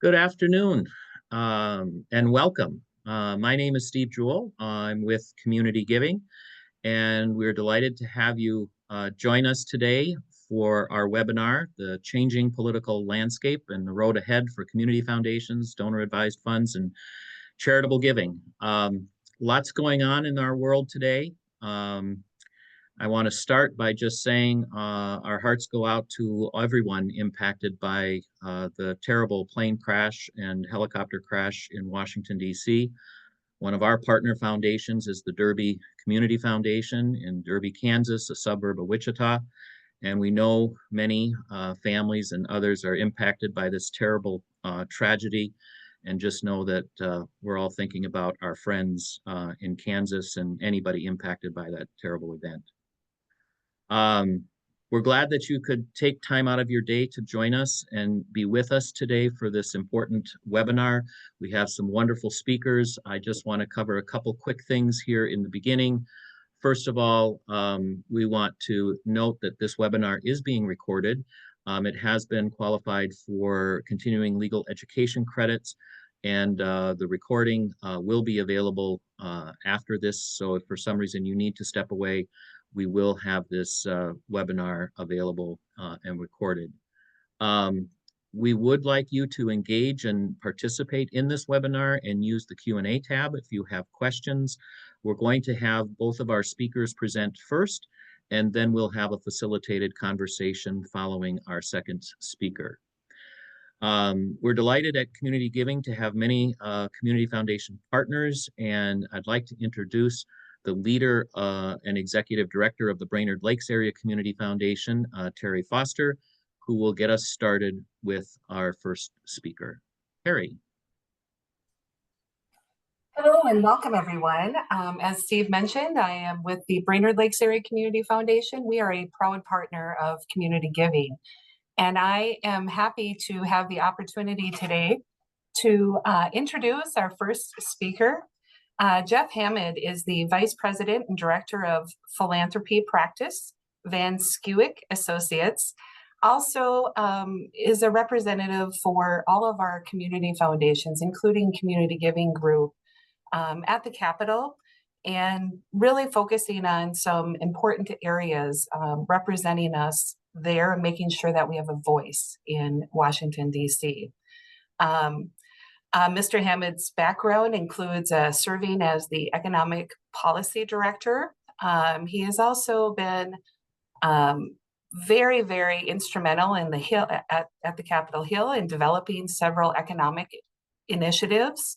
Good afternoon and welcome. My name is Steve Jewell. I'm with Community Giving, and we're delighted to have you join us today for our webinar, The Changing Political Landscape and the Road Ahead for Community Foundations, Donor-Advised Funds, and Charitable Giving. Lots going on in our world today. I want to start by just saying our hearts go out to everyone impacted by the terrible plane crash and helicopter crash in Washington, D.C. One of our partner foundations is the Derby Community Foundation in Derby, Kansas, a suburb of Wichita. And we know many families and others are impacted by this terrible tragedy. And just know that we're all thinking about our friends in Kansas and anybody impacted by that terrible event. We're glad that you could take time out of your day to join us and be with us today for this important webinar. We have some wonderful speakers. I just want to cover a couple quick things here in the beginning. First of all, we want to note that this webinar is being recorded. It has been qualified for continuing legal education credits, and the recording will be available after this. So if for some reason you need to step away, we will have this webinar available and recorded. We would like you to engage and participate in this webinar and use the Q&A tab if you have questions. We're going to have both of our speakers present first, and then we'll have a facilitated conversation following our second speaker. We're delighted at Community Giving to have many community foundation partners, and I'd like to introduce the leader and executive director of the Brainerd Lakes Area Community Foundation, Terry Foster, who will get us started with our first speaker. Terry. Hello and welcome everyone. As Steve mentioned, I am with the Brainerd Lakes Area Community Foundation. We are a proud partner of Community Giving. And I am happy to have the opportunity today to introduce our first speaker. Jeff Hammond is the Vice President and Director of Philanthropy Practice, Van Skewick Associates. Also is a representative for all of our community foundations, including Community Giving Group at the Capitol, and really focusing on some important areas representing us there and making sure that we have a voice in Washington, D.C. Mr. Hammond's background includes serving as the Economic Policy Director. He has also been very, very instrumental in the Hill at the Capitol Hill in developing several economic initiatives,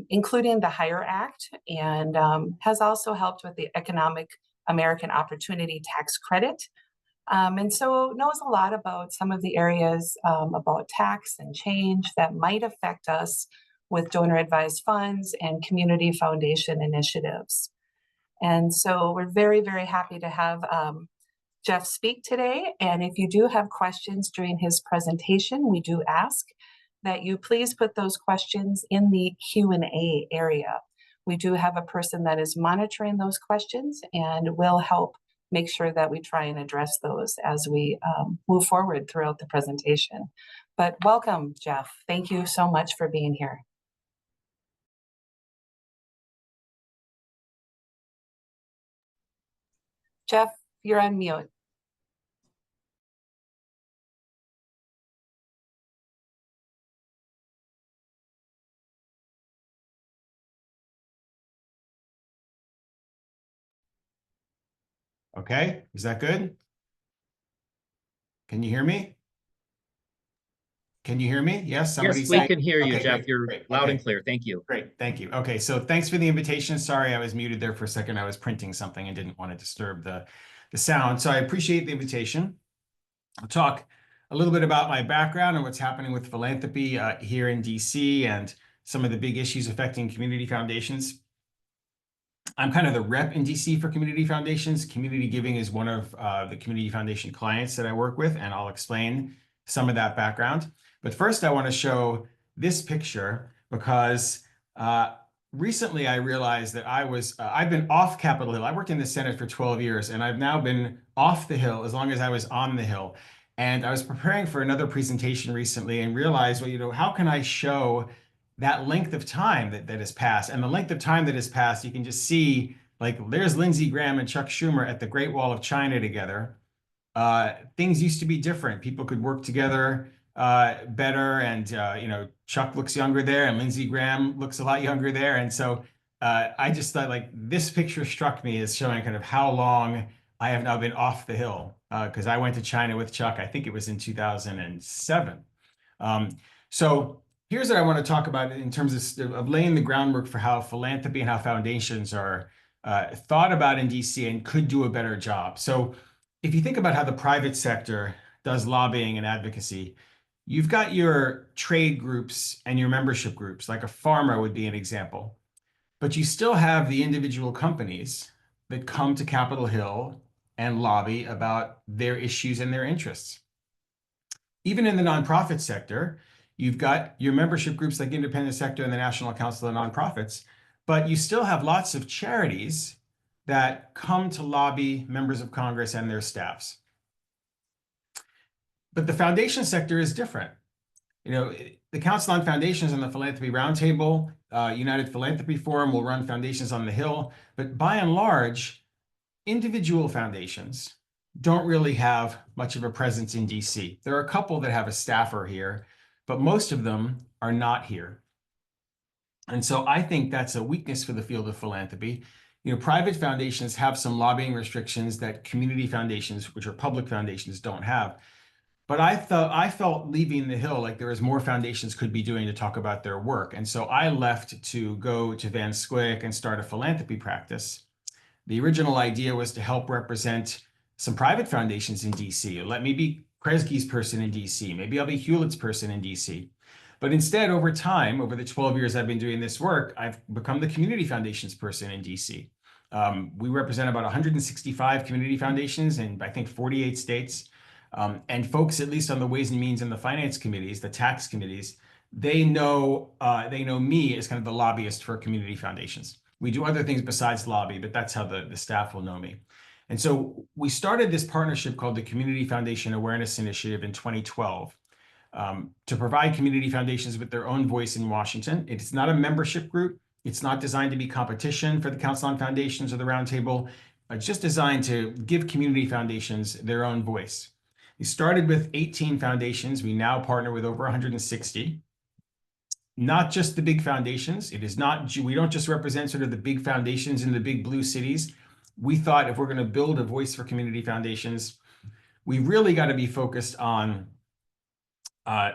including the HIRE Act, and has also helped with the Economic American Opportunity Tax Credit. And so knows a lot about some of the areas about tax and change that might affect us with donor-advised funds and community foundation initiatives. And so we're very, very happy to have Jeff speak today. And if you do have questions during his presentation, we do ask that you please put those questions in the Q&A area. We do have a person that is monitoring those questions and will help make sure that we try and address those as we move forward throughout the presentation. But welcome, Jeff. Thank you so much for being here. Jeff, you're on mute. Okay, is that good? Can you hear me? Can you hear me? Yes, somebody Yes, we can hear you, okay, Jeff. great, You're great. loud Okay. and clear. Thank you. Great, thank you. Okay, so thanks for the invitation. Sorry, I was muted there for a second. I was printing something and didn't want to disturb the sound. So I appreciate the invitation. I'll talk a little bit about my background and what's happening with philanthropy here in DC and some of the big issues affecting community foundations. I'm kind of the rep in DC for community foundations. Community Giving is one of the community foundation clients that I work with, and I'll explain some of that background. But first, I want to show this picture because recently I realized that I've been off Capitol Hill. I worked in the Senate for 12 years, and I've now been off the Hill as long as I was on the Hill. And I was preparing for another presentation recently and realized, well, how can I show that length of time that has passed? And the length of time that has passed, you can just see, like, there's Lindsey Graham and Chuck Schumer at the Great Wall of China together. Things used to be different. People could work together better. And, Chuck looks younger there and Lindsey Graham looks a lot younger there. And so I just thought, like, this picture struck me as showing kind of how long I have now been off the hill, because I went to China with Chuck. I think it was in 2007. So here's what I want to talk about in terms of laying the groundwork for how philanthropy and how foundations are thought about in DC and could do a better job. So if you think about how the private sector does lobbying and advocacy, you've got your trade groups and your membership groups, like a farmer would be an example. But you still have the individual companies that come to Capitol Hill and lobby about their issues and their interests. Even in the nonprofit sector, you've got your membership groups like Independent Sector and the National Council of Nonprofits, but you still have lots of charities that come to lobby members of Congress and their staffs. But the foundation sector is different. The Council on Foundations and the Philanthropy Roundtable, United Philanthropy Forum will run foundations on the Hill, but by and large, individual foundations don't really have much of a presence in DC. There are a couple that have a staffer here, but most of them are not here. And so I think that's a weakness for the field of philanthropy. Private foundations have some lobbying restrictions that community foundations, which are public foundations, don't have. But I felt leaving the Hill like there was more foundations could be doing to talk about their work. And so I left to go to Van Scoyoc and start a philanthropy practice. The original idea was to help represent some private foundations in DC. Let me be Kresge's person in DC. Maybe I'll be Hewlett's person in DC. But instead, over time, over the 12 years I've been doing this work, I've become the community foundations person in DC. We represent about 165 community foundations in, I think, 48 states. And folks, at least on the Ways and Means and the finance committees, the tax committees, they know me as kind of the lobbyist for community foundations. We do other things besides lobby, but that's how the staff will know me. And so we started this partnership called the Community Foundation Awareness Initiative in 2012 to provide community foundations with their own voice in Washington. It's not a membership group. It's not designed to be competition for the Council on Foundations or the Roundtable. It's just designed to give community foundations their own voice. We started with 18 foundations. We now partner with over 160. Not just the big foundations. We don't just represent sort of the big foundations in the big blue cities. We thought if we're going to build a voice for community foundations, we really got to be focused on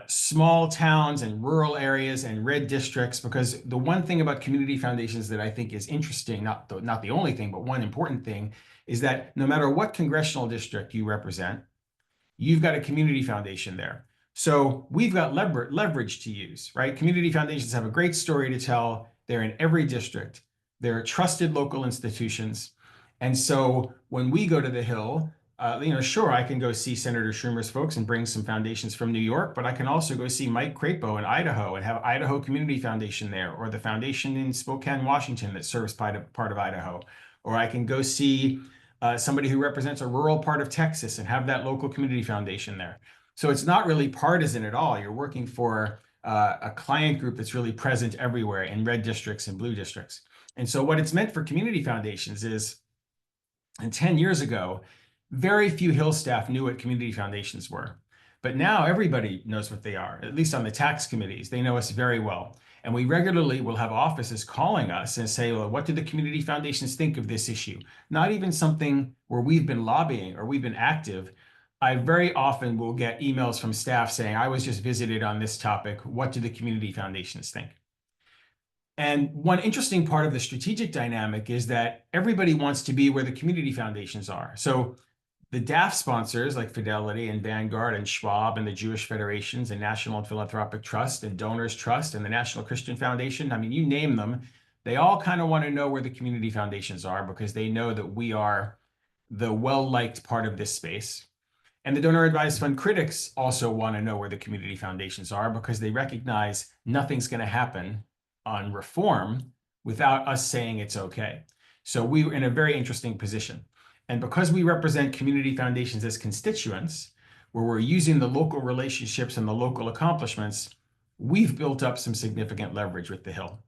small towns and rural areas and red districts, because the one thing about community foundations that I think is interesting, not the only thing, but one important thing, is that no matter what congressional district you represent, you've got a community foundation there. So we've got leverage to use, right? Community foundations have a great story to tell. They're in every district. They're trusted local institutions. And so when we go to the Hill, sure, I can go see Senator Schumer's folks and bring some foundations from New York, but I can also go see Mike Crapo in Idaho and have Idaho Community Foundation there, or the foundation in Spokane, Washington that serves part of Idaho. Or I can go see somebody who represents a rural part of Texas and have that local community foundation there. So it's not really partisan at all. You're working for a client group that's really present everywhere in red districts and blue districts. And so what it's meant for community foundations is, and 10 years ago, very few Hill staff knew what community foundations were. But now everybody knows what they are, at least on the tax committees. They know us very well. And we regularly will have offices calling us and say, well, what do the community foundations think of this issue? Not even something where we've been lobbying or we've been active. I very often will get emails from staff saying, I was just visited on this topic. What do the community foundations think? And one interesting part of the strategic dynamic is that everybody wants to be where the community foundations are. So the DAF sponsors like Fidelity and Vanguard and Schwab and the Jewish Federations and National and Philanthropic Trust and Donors Trust and the National Christian Foundation, I mean, you name them, they all kind of want to know where the community foundations are because they know that we are the well-liked part of this space. And the donor advised fund critics also want to know where the community foundations are because they recognize nothing's going to happen on reform without us saying it's okay. So we were in a very interesting position. And because we represent community foundations as constituents, where we're using the local relationships and the local accomplishments, we've built up some significant leverage with the Hill.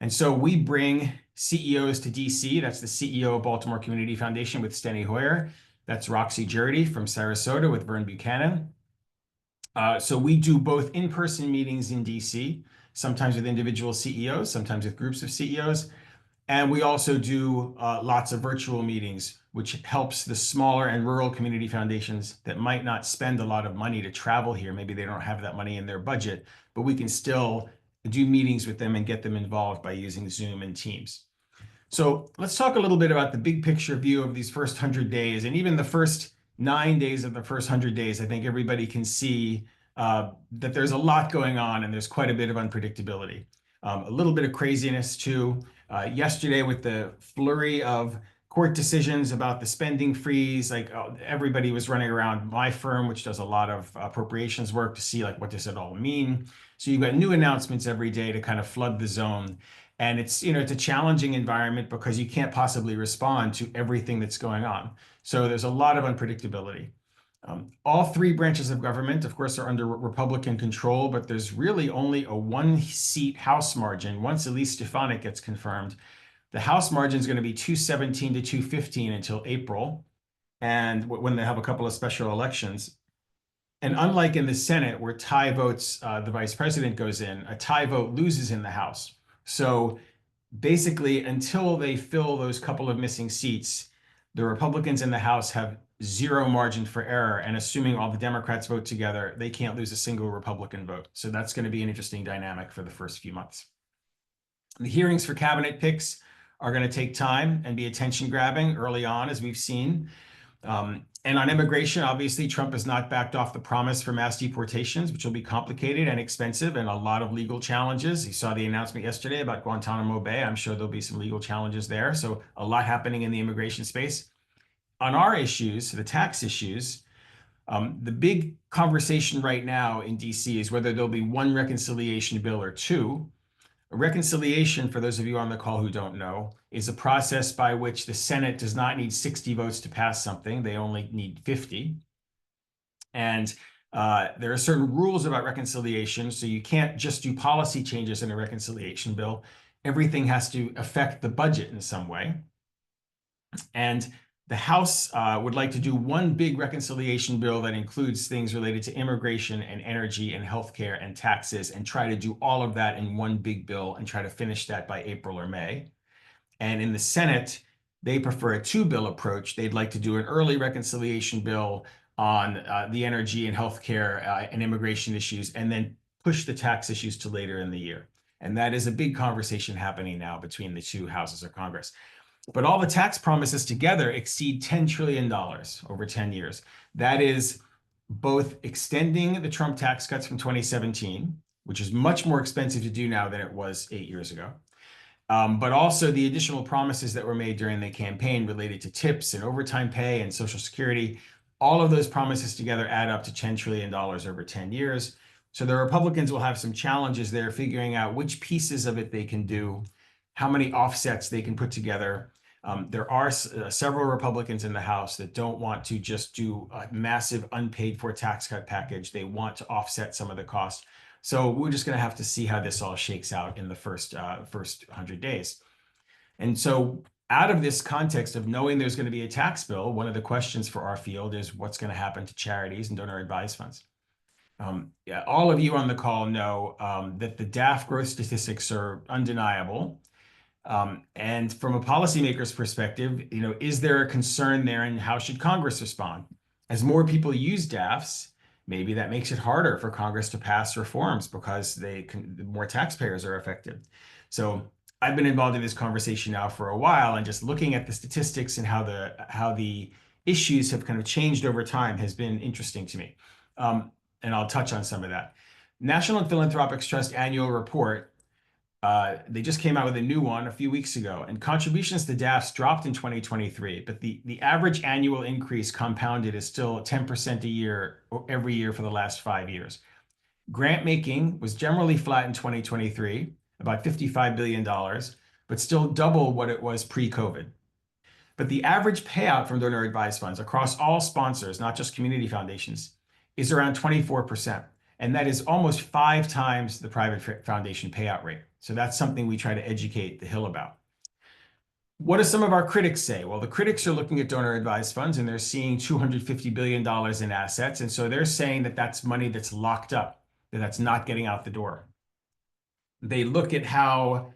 And so we bring CEOs to DC. That's the CEO of Baltimore Community Foundation with Steny Hoyer. That's Roxy Jurdy from Sarasota with Vern Buchanan. So we do both in-person meetings in DC, sometimes with individual CEOs, sometimes with groups of CEOs. And we also do lots of virtual meetings, which helps the smaller and rural community foundations that might not spend a lot of money to travel here. Maybe they don't have that money in their budget, but we can still do meetings with them and get them involved by using Zoom and Teams. So let's talk a little bit about the big picture view of these first 100 days, and even the first 9 days of the first 100 days. I think everybody can see that there's a lot going on and there's quite a bit of unpredictability. A little bit of craziness too. Yesterday with the flurry of court decisions about the spending freeze, like everybody was running around my firm, which does a lot of appropriations work, to see like, what does it all mean? So you've got new announcements every day to kind of flood the zone. And it's, it's a challenging environment because you can't possibly respond to everything that's going on. So there's a lot of unpredictability. All three branches of government, of course, are under Republican control, but there's really only a 1-seat House margin. Once Elise Stefanik gets confirmed, the House margin is going to be 217 to 215 until April, and when they have a couple of special elections. And unlike in the Senate, where tie votes, the vice president goes in, a tie vote loses in the House. So basically, until they fill those couple of missing seats, the Republicans in the House have zero margin for error. And assuming all the Democrats vote together, they can't lose a single Republican vote. So that's going to be an interesting dynamic for the first few months. The hearings for cabinet picks are going to take time and be attention grabbing early on, as we've seen. And on immigration, obviously, Trump has not backed off the promise for mass deportations, which will be complicated and expensive and a lot of legal challenges. You saw the announcement yesterday about Guantanamo Bay. I'm sure there'll be some legal challenges there. So a lot happening in the immigration space. On our issues, the tax issues, the big conversation right now in DC is whether there'll be one reconciliation bill or two. A reconciliation, for those of you on the call who don't know, is a process by which the Senate does not need 60 votes to pass something. They only need 50. And there are certain rules about reconciliation, so you can't just do policy changes in a reconciliation bill. Everything has to affect the budget in some way. And the House would like to do one big reconciliation bill that includes things related to immigration and energy and healthcare and taxes, and try to do all of that in one big bill and try to finish that by April or May. And in the Senate, they prefer a two-bill approach. They'd like to do an early reconciliation bill on the energy and healthcare and immigration issues, and then push the tax issues to later in the year. And that is a big conversation happening now between the two houses of Congress. But all the tax promises together exceed $10 trillion over 10 years. That is both extending the Trump tax cuts from 2017, which is much more expensive to do now than it was 8 years ago, but also the additional promises that were made during the campaign related to tips and overtime pay and Social Security. All of those promises together add up to $10 trillion over 10 years. So the Republicans will have some challenges there figuring out which pieces of it they can do, how many offsets they can put together. There are several Republicans in the House that don't want to just do a massive unpaid for tax cut package. They want to offset some of the costs. So we're just going to have to see how this all shakes out in the first 100 days. And so out of this context of knowing there's going to be a tax bill, one of the questions for our field is what's going to happen to charities and donor advised funds. Yeah, all of you on the call know that the DAF growth statistics are undeniable. And from a policymaker's perspective, is there a concern there, and how should Congress respond? As more people use DAFs, maybe that makes it harder for Congress to pass reforms because more taxpayers are affected. So I've been involved in this conversation now for a while, and just looking at the statistics and how the issues have kind of changed over time has been interesting to me. And I'll touch on some of that. National and Philanthropic Trust annual report. They just came out with a new one a few weeks ago, and contributions to DAFs dropped in 2023, but the average annual increase compounded is still 10% a year every year for the last 5 years. Grant making was generally flat in 2023, about $55 billion, but still double what it was pre-COVID. But the average payout from donor advised funds across all sponsors, not just community foundations, is around 24%. And that is almost 5 times the private foundation payout rate. So that's something we try to educate the Hill about. What do some of our critics say? Well, the critics are looking at donor advised funds and they're seeing $250 billion in assets. And so they're saying that that's money that's locked up, that that's not getting out the door. They look at how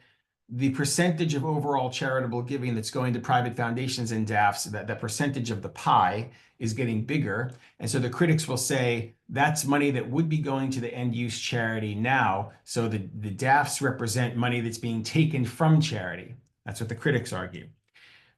the percentage of overall charitable giving that's going to private foundations and DAFs, that percentage of the pie is getting bigger. And so the critics will say that's money that would be going to the end use charity now. So the DAFs represent money that's being taken from charity. That's what the critics argue.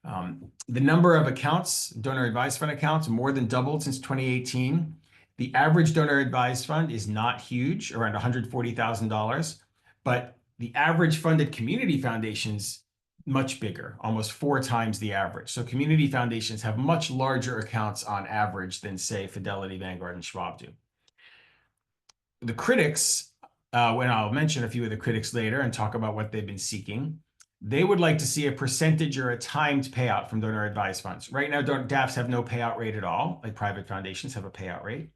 The number of accounts, donor advised fund accounts, more than doubled since 2018. The average donor advised fund is not huge, around $140,000, but the average funded community foundations, much bigger, almost 4 times the average. So community foundations have much larger accounts on average than, say, Fidelity, Vanguard, and Schwab do. The critics, when I'll mention a few of the critics later and talk about what they've been seeking, they would like to see a percentage or a timed payout from donor advised funds. Right now, DAFs have no payout rate at all, like private foundations have a payout rate.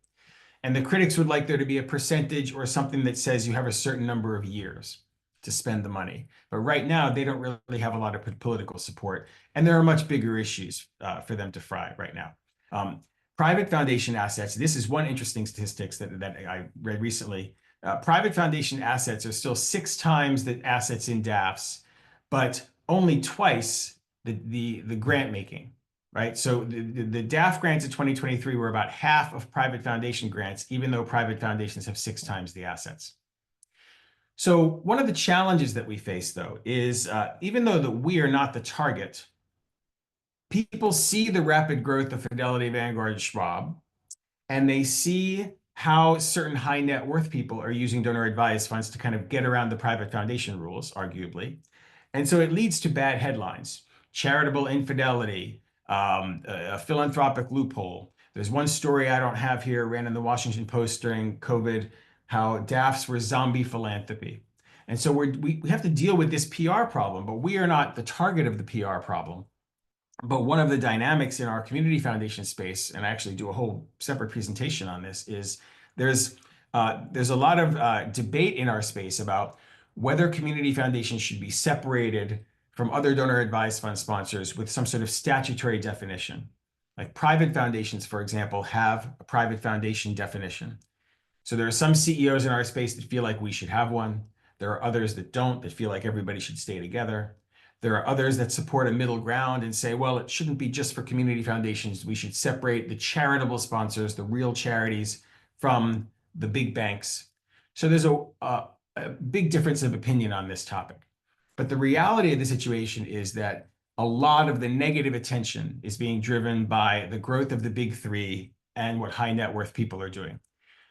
And the critics would like there to be a percentage or something that says you have a certain number of years to spend the money. But right now, they don't really have a lot of political support. And there are much bigger issues for them to fry right now. Private foundation assets, this is one interesting statistics that I read recently. Private foundation assets are still 6 times the assets in DAFs, but only twice the grant making, right? So the DAF grants in 2023 were about half of private foundation grants, even though private foundations have 6 times the assets. So one of the challenges that we face, though, is even though that we are not the target, people see the rapid growth of Fidelity, Vanguard, and Schwab, and they see how certain high net worth people are using donor advised funds to kind of get around the private foundation rules, arguably. And so it leads to bad headlines: charitable infidelity, a philanthropic loophole. There's one story I don't have here, ran in the Washington Post during COVID, how DAFs were zombie philanthropy. And so we have to deal with this PR problem, but we are not the target of the PR problem. But one of the dynamics in our community foundation space, and I actually do a whole separate presentation on this, is there's a lot of debate in our space about whether community foundations should be separated from other donor advised fund sponsors with some sort of statutory definition. Like private foundations, for example, have a private foundation definition. So there are some CEOs in our space that feel like we should have one. There are others that don't, that feel like everybody should stay together. There are others that support a middle ground and say, well, it shouldn't be just for community foundations. We should separate the charitable sponsors, the real charities, from the big banks. So there's a big difference of opinion on this topic. But the reality of the situation is that a lot of the negative attention is being driven by the growth of the big 3 and what high net worth people are doing.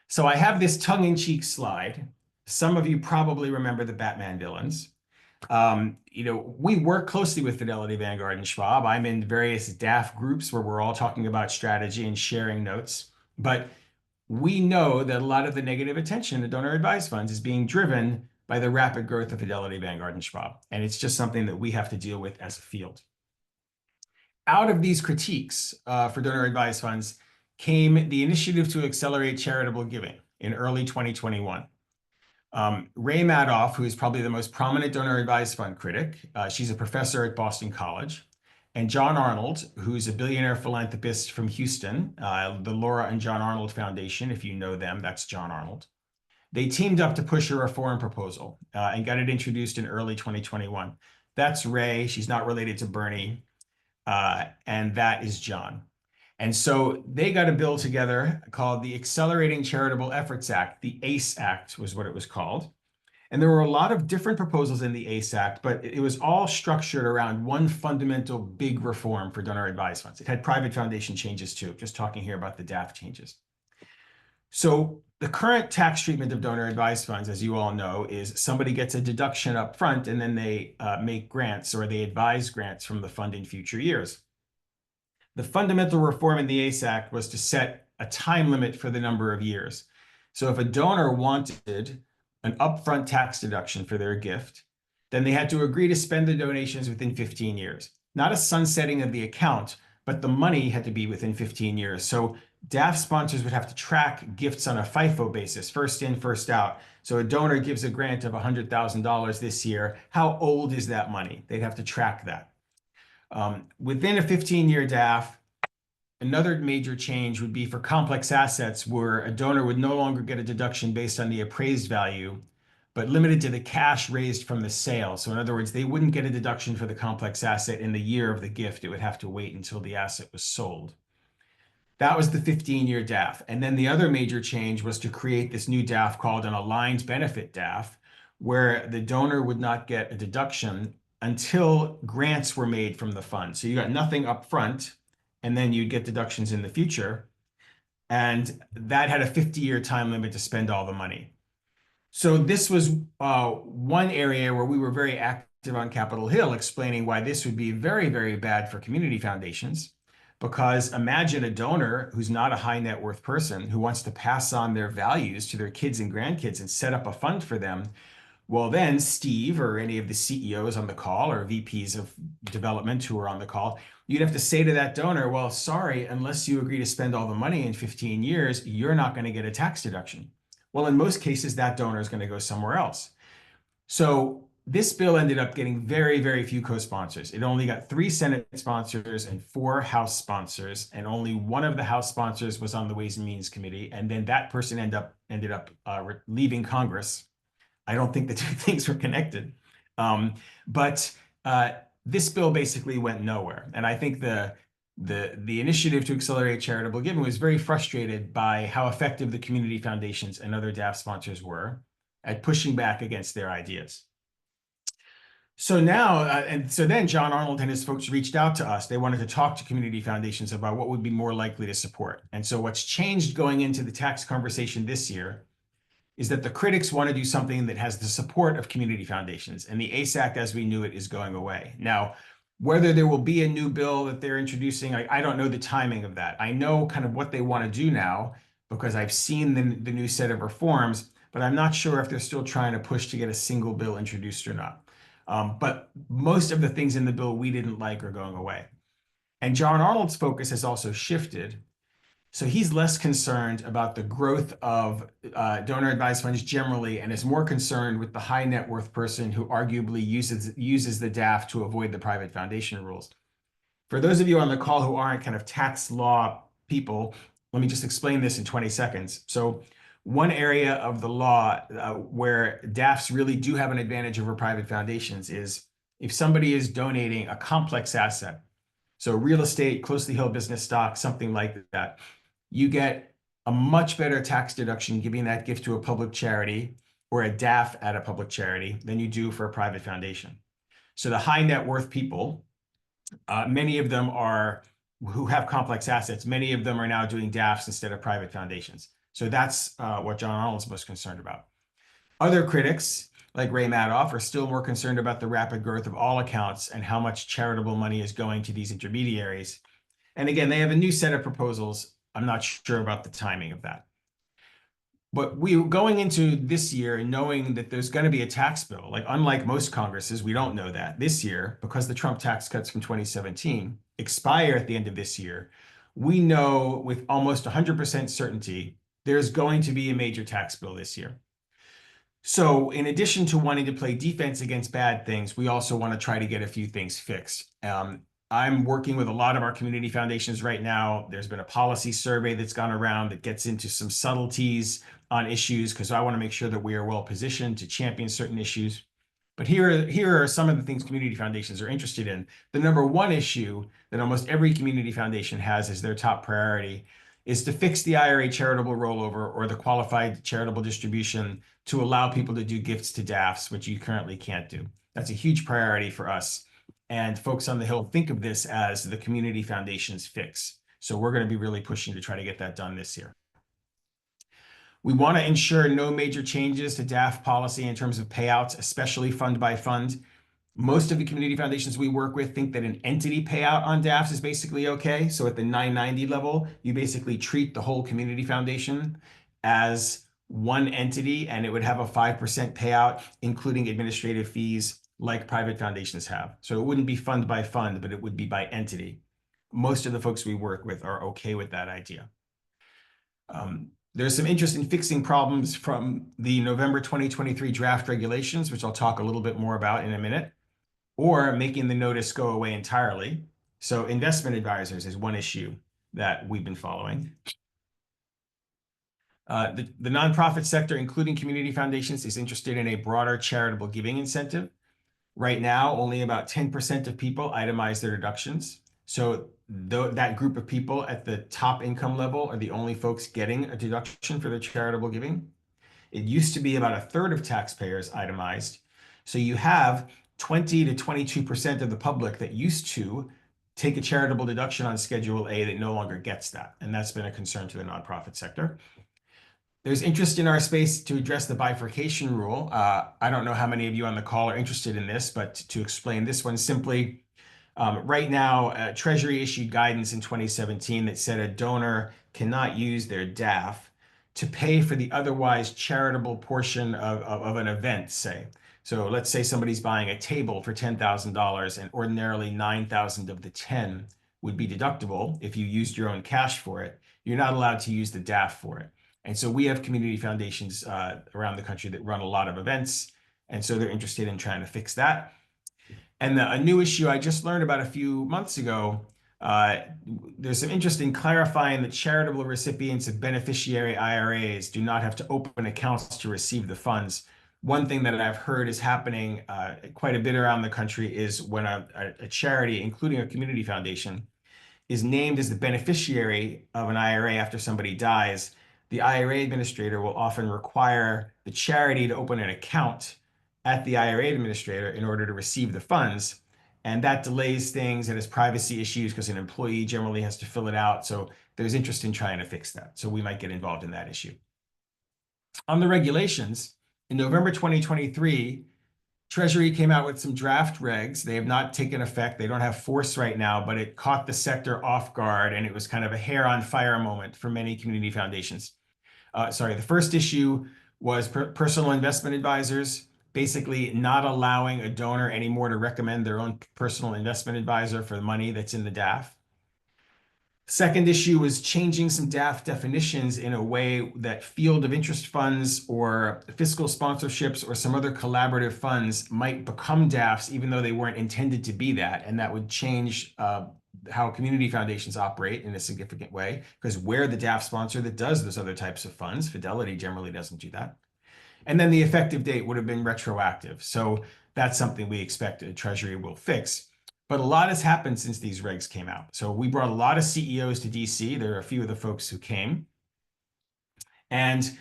So I have this tongue-in-cheek slide. Some of you probably remember the Batman villains. We work closely with Fidelity, Vanguard, and Schwab. I'm in various DAF groups where we're all talking about strategy and sharing notes. But we know that a lot of the negative attention to donor advised funds is being driven by the rapid growth of Fidelity, Vanguard, and Schwab. And it's just something that we have to deal with as a field. Out of these critiques for donor advised funds came the initiative to accelerate charitable giving in early 2021. Ray Madoff, who is probably the most prominent donor advised fund critic, she's a professor at Boston College, and John Arnold, who's a billionaire philanthropist from Houston, the Laura and John Arnold Foundation, if you know them, that's John Arnold. They teamed up to push a reform proposal and got it introduced in early 2021. That's Ray, she's not related to Bernie, and that is John. And so they got a bill together called the Accelerating Charitable Efforts Act. The ACE Act was what it was called. And there were a lot of different proposals in the ACE Act, but it was all structured around one fundamental big reform for donor advised funds. It had private foundation changes too, just talking here about the DAF changes. So the current tax treatment of donor advised funds, as you all know, is somebody gets a deduction up front and then they make grants or they advise grants from the fund in future years. The fundamental reform in the ACE Act was to set a time limit for the number of years. So if a donor wanted an upfront tax deduction for their gift, then they had to agree to spend the donations within 15 years. Not a sunsetting of the account, but the money had to be within 15 years. So DAF sponsors would have to track gifts on a FIFO basis, first in, first out. So a donor gives a grant of $100,000 this year. How old is that money? They'd have to track that. Within a 15-year DAF, another major change would be for complex assets where a donor would no longer get a deduction based on the appraised value, but limited to the cash raised from the sale. So in other words, they wouldn't get a deduction for the complex asset in the year of the gift. It would have to wait until the asset was sold. That was the 15-year DAF. And then the other major change was to create this new DAF called an aligned benefit DAF, where the donor would not get a deduction until grants were made from the fund. So you got nothing up front, and then you'd get deductions in the future. And that had a 50-year time limit to spend all the money. So this was one area where we were very active on Capitol Hill, explaining why this would be very, very bad for community foundations. Because imagine a donor who's not a high net worth person who wants to pass on their values to their kids and grandkids and set up a fund for them. Well, then Steve or any of the CEOs on the call or VPs of development who are on the call, you'd have to say to that donor, well, sorry, unless you agree to spend all the money in 15 years, you're not going to get a tax deduction. Well, in most cases, that donor is going to go somewhere else. So this bill ended up getting very, very few co-sponsors. It only got 3 Senate sponsors and 4 House sponsors, and only one of the House sponsors was on the Ways and Means Committee. And then that person ended up leaving Congress. I don't think the two things were connected. But this bill basically went nowhere. And I think the initiative to accelerate charitable giving was very frustrated by how effective the community foundations and other DAF sponsors were at pushing back against their ideas. So now, and so then John Arnold and his folks reached out to us. They wanted to talk to community foundations about what would be more likely to support. And so what's changed going into the tax conversation this year is that the critics want to do something that has the support of community foundations. And the ACE Act, as we knew it, is going away. Now, whether there will be a new bill that they're introducing, I don't know the timing of that. I know kind of what they want to do now because I've seen the new set of reforms, but I'm not sure if they're still trying to push to get a single bill introduced or not. But most of the things in the bill we didn't like are going away. And John Arnold's focus has also shifted. So he's less concerned about the growth of donor advised funds generally, and is more concerned with the high net worth person who arguably uses the DAF to avoid the private foundation rules. For those of you on the call who aren't kind of tax law people, let me just explain this in 20 seconds. So one area of the law where DAFs really do have an advantage over private foundations is if somebody is donating a complex asset, so real estate, closely held business stock, something like that, you get a much better tax deduction giving that gift to a public charity or a DAF at a public charity than you do for a private foundation. So the high net worth people, many of them who have complex assets, many of them are now doing DAFs instead of private foundations. So that's what John Arnold's most concerned about. Other critics, like Ray Madoff, are still more concerned about the rapid growth of all accounts and how much charitable money is going to these intermediaries. And again, they have a new set of proposals. I'm not sure about the timing of that. But we going into this year knowing that there's going to be a tax bill, like unlike most Congresses, we don't know that this year because the Trump tax cuts from 2017 expire at the end of this year. We know with almost 100% certainty there's going to be a major tax bill this year. So in addition to wanting to play defense against bad things, we also want to try to get a few things fixed. I'm working with a lot of our community foundations right now. There's been a policy survey that's gone around that gets into some subtleties on issues because I want to make sure that we are well positioned to champion certain issues. But here are some of the things community foundations are interested in. The number one issue that almost every community foundation has as their top priority is to fix the IRA charitable rollover or the qualified charitable distribution to allow people to do gifts to DAFs, which you currently can't do. That's a huge priority for us. And folks on the Hill think of this as the community foundation's fix. So we're going to be really pushing to try to get that done this year. We want to ensure no major changes to DAF policy in terms of payouts, especially fund by fund. Most of the community foundations we work with think that an entity payout on DAFs is basically okay. So at the 990 level, you basically treat the whole community foundation as one entity, and it would have a 5% payout, including administrative fees like private foundations have. So it wouldn't be fund by fund, but it would be by entity. Most of the folks we work with are okay with that idea. There's some interest in fixing problems from the November 2023 draft regulations, which I'll talk a little bit more about in a minute, or making the notice go away entirely. So investment advisors is one issue that we've been following. The nonprofit sector, including community foundations, is interested in a broader charitable giving incentive. Right now, only about 10% of people itemize their deductions. So that group of people at the top income level are the only folks getting a deduction for their charitable giving. It used to be about a third of taxpayers itemized. So you have 20 to 22% of the public that used to take a charitable deduction on Schedule A that no longer gets that. And that's been a concern to the nonprofit sector. There's interest in our space to address the bifurcation rule. I don't know how many of you on the call are interested in this, but to explain this one simply, right now, Treasury issued guidance in 2017 that said a donor cannot use their DAF to pay for the otherwise charitable portion of an event, say. So let's say somebody's buying a table for $10,000 and ordinarily 9,000 of the 10 would be deductible if you used your own cash for it. You're not allowed to use the DAF for it. And so we have community foundations around the country that run a lot of events. And so they're interested in trying to fix that. And a new issue I just learned about a few months ago, there's some interest in clarifying that charitable recipients of beneficiary IRAs do not have to open accounts to receive the funds. One thing that I've heard is happening quite a bit around the country is when a charity, including a community foundation, is named as the beneficiary of an IRA after somebody dies, the IRA administrator will often require the charity to open an account at the IRA administrator in order to receive the funds. And that delays things and has privacy issues because an employee generally has to fill it out. So there's interest in trying to fix that. So we might get involved in that issue. On the regulations, in November 2023, Treasury came out with some draft regs. They have not taken effect. They don't have force right now, but it caught the sector off guard, and it was kind of a hair on fire moment for many community foundations. The first issue was personal investment advisors, basically not allowing a donor anymore to recommend their own personal investment advisor for the money that's in the DAF. Second issue was changing some DAF definitions in a way that field of interest funds or fiscal sponsorships or some other collaborative funds might become DAFs, even though they weren't intended to be that. And that would change how community foundations operate in a significant way, because we're the DAF sponsor that does those other types of funds. Fidelity generally doesn't do that. And then the effective date would have been retroactive. So that's something we expect Treasury will fix. But a lot has happened since these regs came out. So we brought a lot of CEOs to DC. There are a few of the folks who came. And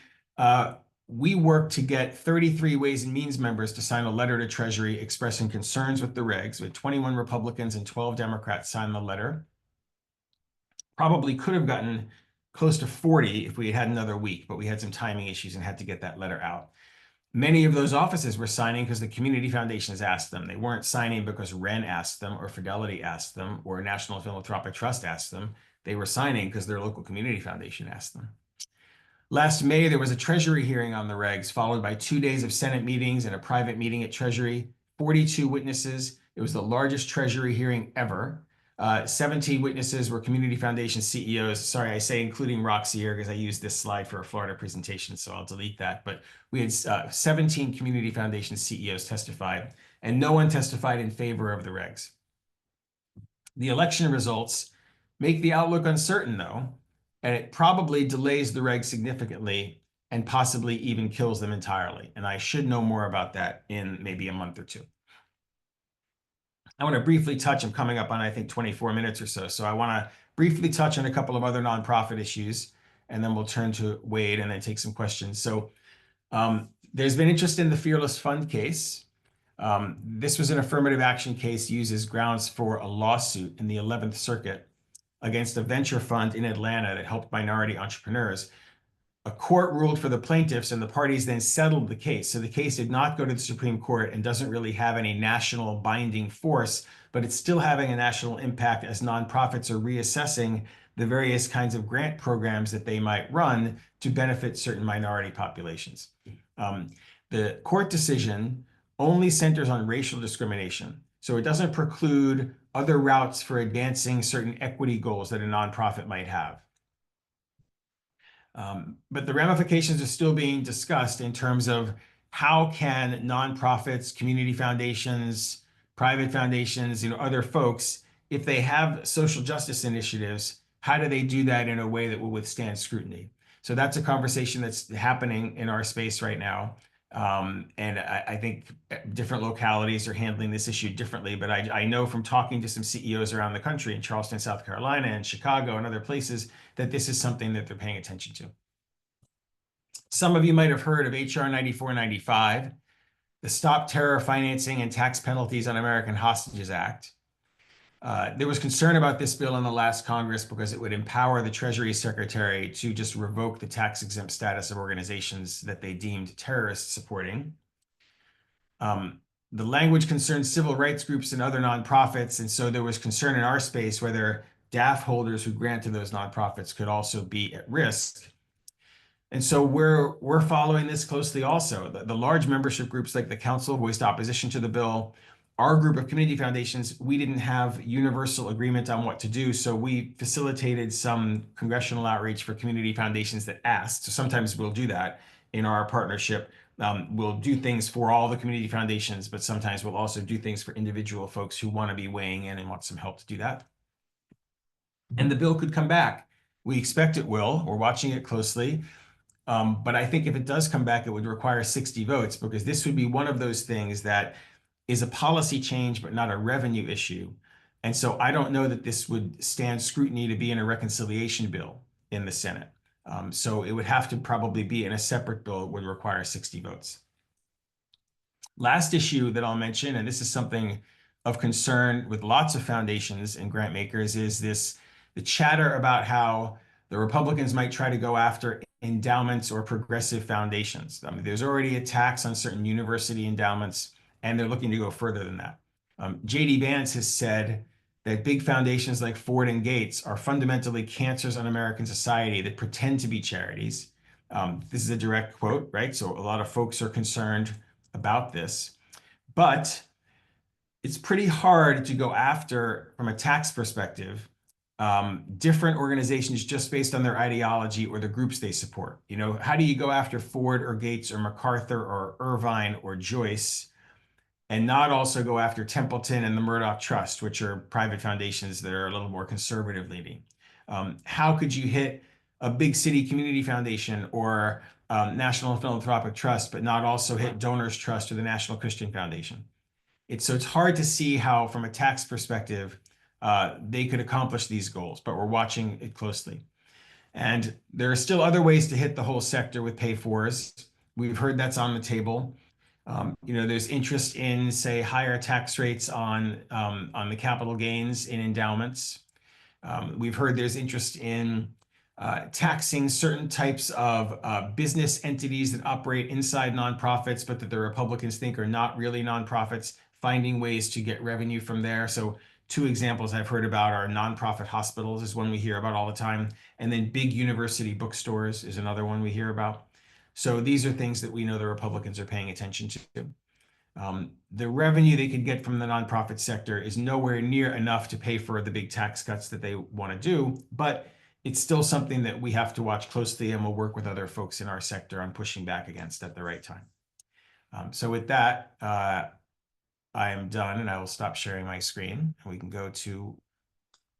we worked to get 33 Ways and Means members to sign a letter to Treasury expressing concerns with the regs. We had 21 Republicans and 12 Democrats sign the letter. Probably could have gotten close to 40 if we had another week, but we had some timing issues and had to get that letter out. Many of those offices were signing because the community foundations asked them. They weren't signing because Wren asked them or Fidelity asked them or National Philanthropic Trust asked them. They were signing because their local community foundation asked them. Last May, there was a Treasury hearing on the regs, followed by 2 days of Senate meetings and a private meeting at Treasury, 42 witnesses. It was the largest Treasury hearing ever. 17 witnesses were community foundation CEOs. Sorry, I say including Roxy here because I used this slide for a Florida presentation, so I'll delete that. But we had 17 community foundation CEOs testify, and no one testified in favor of the regs. The election results make the outlook uncertain, though, and it probably delays the regs significantly and possibly even kills them entirely. And I should know more about that in maybe a month or two. I want to briefly touch, I'm coming up on, I think, 24 minutes or so. So I want to briefly touch on a couple of other nonprofit issues, and then we'll turn to Wade and then take some questions. So there's been interest in the Fearless Fund case. This was an affirmative action case used as grounds for a lawsuit in the 11th Circuit against a venture fund in Atlanta that helped minority entrepreneurs. A court ruled for the plaintiffs, and the parties then settled the case. So the case did not go to the Supreme Court and doesn't really have any national binding force, but it's still having a national impact as nonprofits are reassessing the various kinds of grant programs that they might run to benefit certain minority populations. The court decision only centers on racial discrimination. So it doesn't preclude other routes for advancing certain equity goals that a nonprofit might have. But the ramifications are still being discussed in terms of how can nonprofits, community foundations, private foundations, other folks, if they have social justice initiatives, how do they do that in a way that will withstand scrutiny? So that's a conversation that's happening in our space right now. And I think different localities are handling this issue differently, but I know from talking to some CEOs around the country in Charleston, South Carolina, and Chicago and other places that this is something that they're paying attention to. Some of you might have heard of HR 9495, the Stop Terror Financing and Tax Penalties on American Hostages Act. There was concern about this bill in the last Congress because it would empower the Treasury Secretary to just revoke the tax-exempt status of organizations that they deemed terrorist supporting. The language concerns civil rights groups and other nonprofits, and so there was concern in our space whether DAF holders who grant to those nonprofits could also be at risk. And so we're following this closely also. The large membership groups like the Council voiced opposition to the bill. Our group of community foundations, we didn't have universal agreement on what to do, so we facilitated some congressional outreach for community foundations that asked. So sometimes we'll do that in our partnership. We'll do things for all the community foundations, but sometimes we'll also do things for individual folks who want to be weighing in and want some help to do that. And the bill could come back. We expect it will. We're watching it closely. But I think if it does come back, it would require 60 votes because this would be one of those things that is a policy change, but not a revenue issue. And so I don't know that this would stand scrutiny to be in a reconciliation bill in the Senate. So it would have to probably be in a separate bill. It would require 60 votes. Last issue that I'll mention, and this is something of concern with lots of foundations and grant makers, is the chatter about how the Republicans might try to go after endowments or progressive foundations. I mean, there's already a tax on certain university endowments, and they're looking to go further than that. J.D. Vance has said that big foundations like Ford and Gates are fundamentally cancers on American society that pretend to be charities. This is a direct quote, right? So a lot of folks are concerned about this, but it's pretty hard to go after, from a tax perspective, different organizations just based on their ideology or the groups they support. How do you go after Ford or Gates or MacArthur or Irvine or Joyce and not also go after Templeton and the Murdoch Trust, which are private foundations that are a little more conservative leaning? How could you hit a big city community foundation or National Philanthropic Trust, but not also hit Donors Trust or the National Christian Foundation? So it's hard to see how, from a tax perspective, they could accomplish these goals, but we're watching it closely. And there are still other ways to hit the whole sector with pay-fors. We've heard that's on the table. There's interest in, say, higher tax rates on the capital gains in endowments. We've heard there's interest in taxing certain types of business entities that operate inside nonprofits, but that the Republicans think are not really nonprofits, finding ways to get revenue from there. So 2 examples I've heard about are nonprofit hospitals is one we hear about all the time. And then big university bookstores is another one we hear about. So these are things that we know the Republicans are paying attention to. The revenue they could get from the nonprofit sector is nowhere near enough to pay for the big tax cuts that they want to do, but it's still something that we have to watch closely, and we'll work with other folks in our sector on pushing back against at the right time. So with that, I am done, and I will stop sharing my screen, and we can go to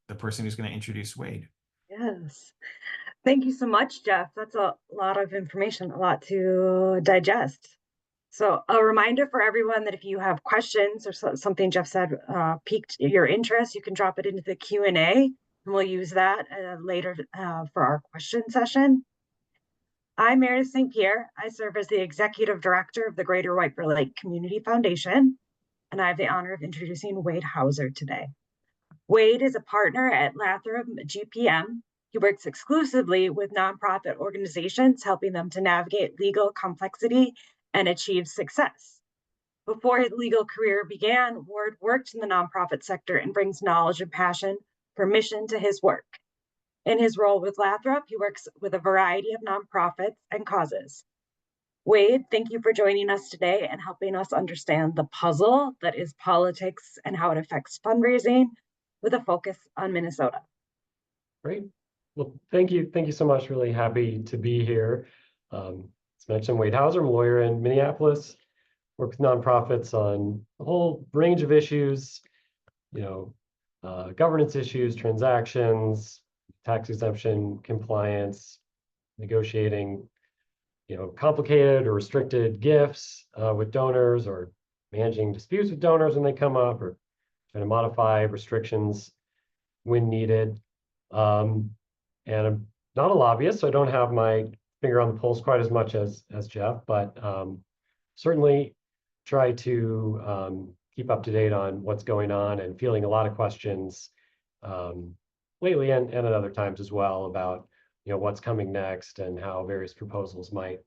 the person who's going to introduce Wade. Yes. Thank you so much, Jeff. That's a lot of information, a lot to digest. So a reminder for everyone that if you have questions or something Jeff said piqued your interest, you can drop it into the Q&A, and we'll use that later for our question session. I'm Meredith St. Pierre. I serve as the Executive Director of the Greater White Bear Lake Community Foundation, and I have the honor of introducing Wade Hauser today. Wade is a partner at Lathrop GPM. He works exclusively with nonprofit organizations, helping them to navigate legal complexity and achieve success. Before his legal career began, Ward worked in the nonprofit sector and brings knowledge and passion for mission to his work. In his role with Lathrop, he works with a variety of nonprofits and causes. Wade, thank you for joining us today and helping us understand the puzzle that is politics and how it affects fundraising with a focus on Minnesota. Great. Well, thank you. Thank you so much. Really happy to be here. As mentioned, Wade Hauser, I'm a lawyer in Minneapolis, work with nonprofits on a whole range of issues, governance issues, transactions, tax exemption, compliance, negotiating, complicated or restricted gifts with donors, or managing disputes with donors when they come up, or trying to modify restrictions when needed. And I'm not a lobbyist, so I don't have my finger on the pulse quite as much as Jeff, but certainly try to keep up to date on what's going on, and fielding a lot of questions lately and at other times as well about what's coming next and how various proposals might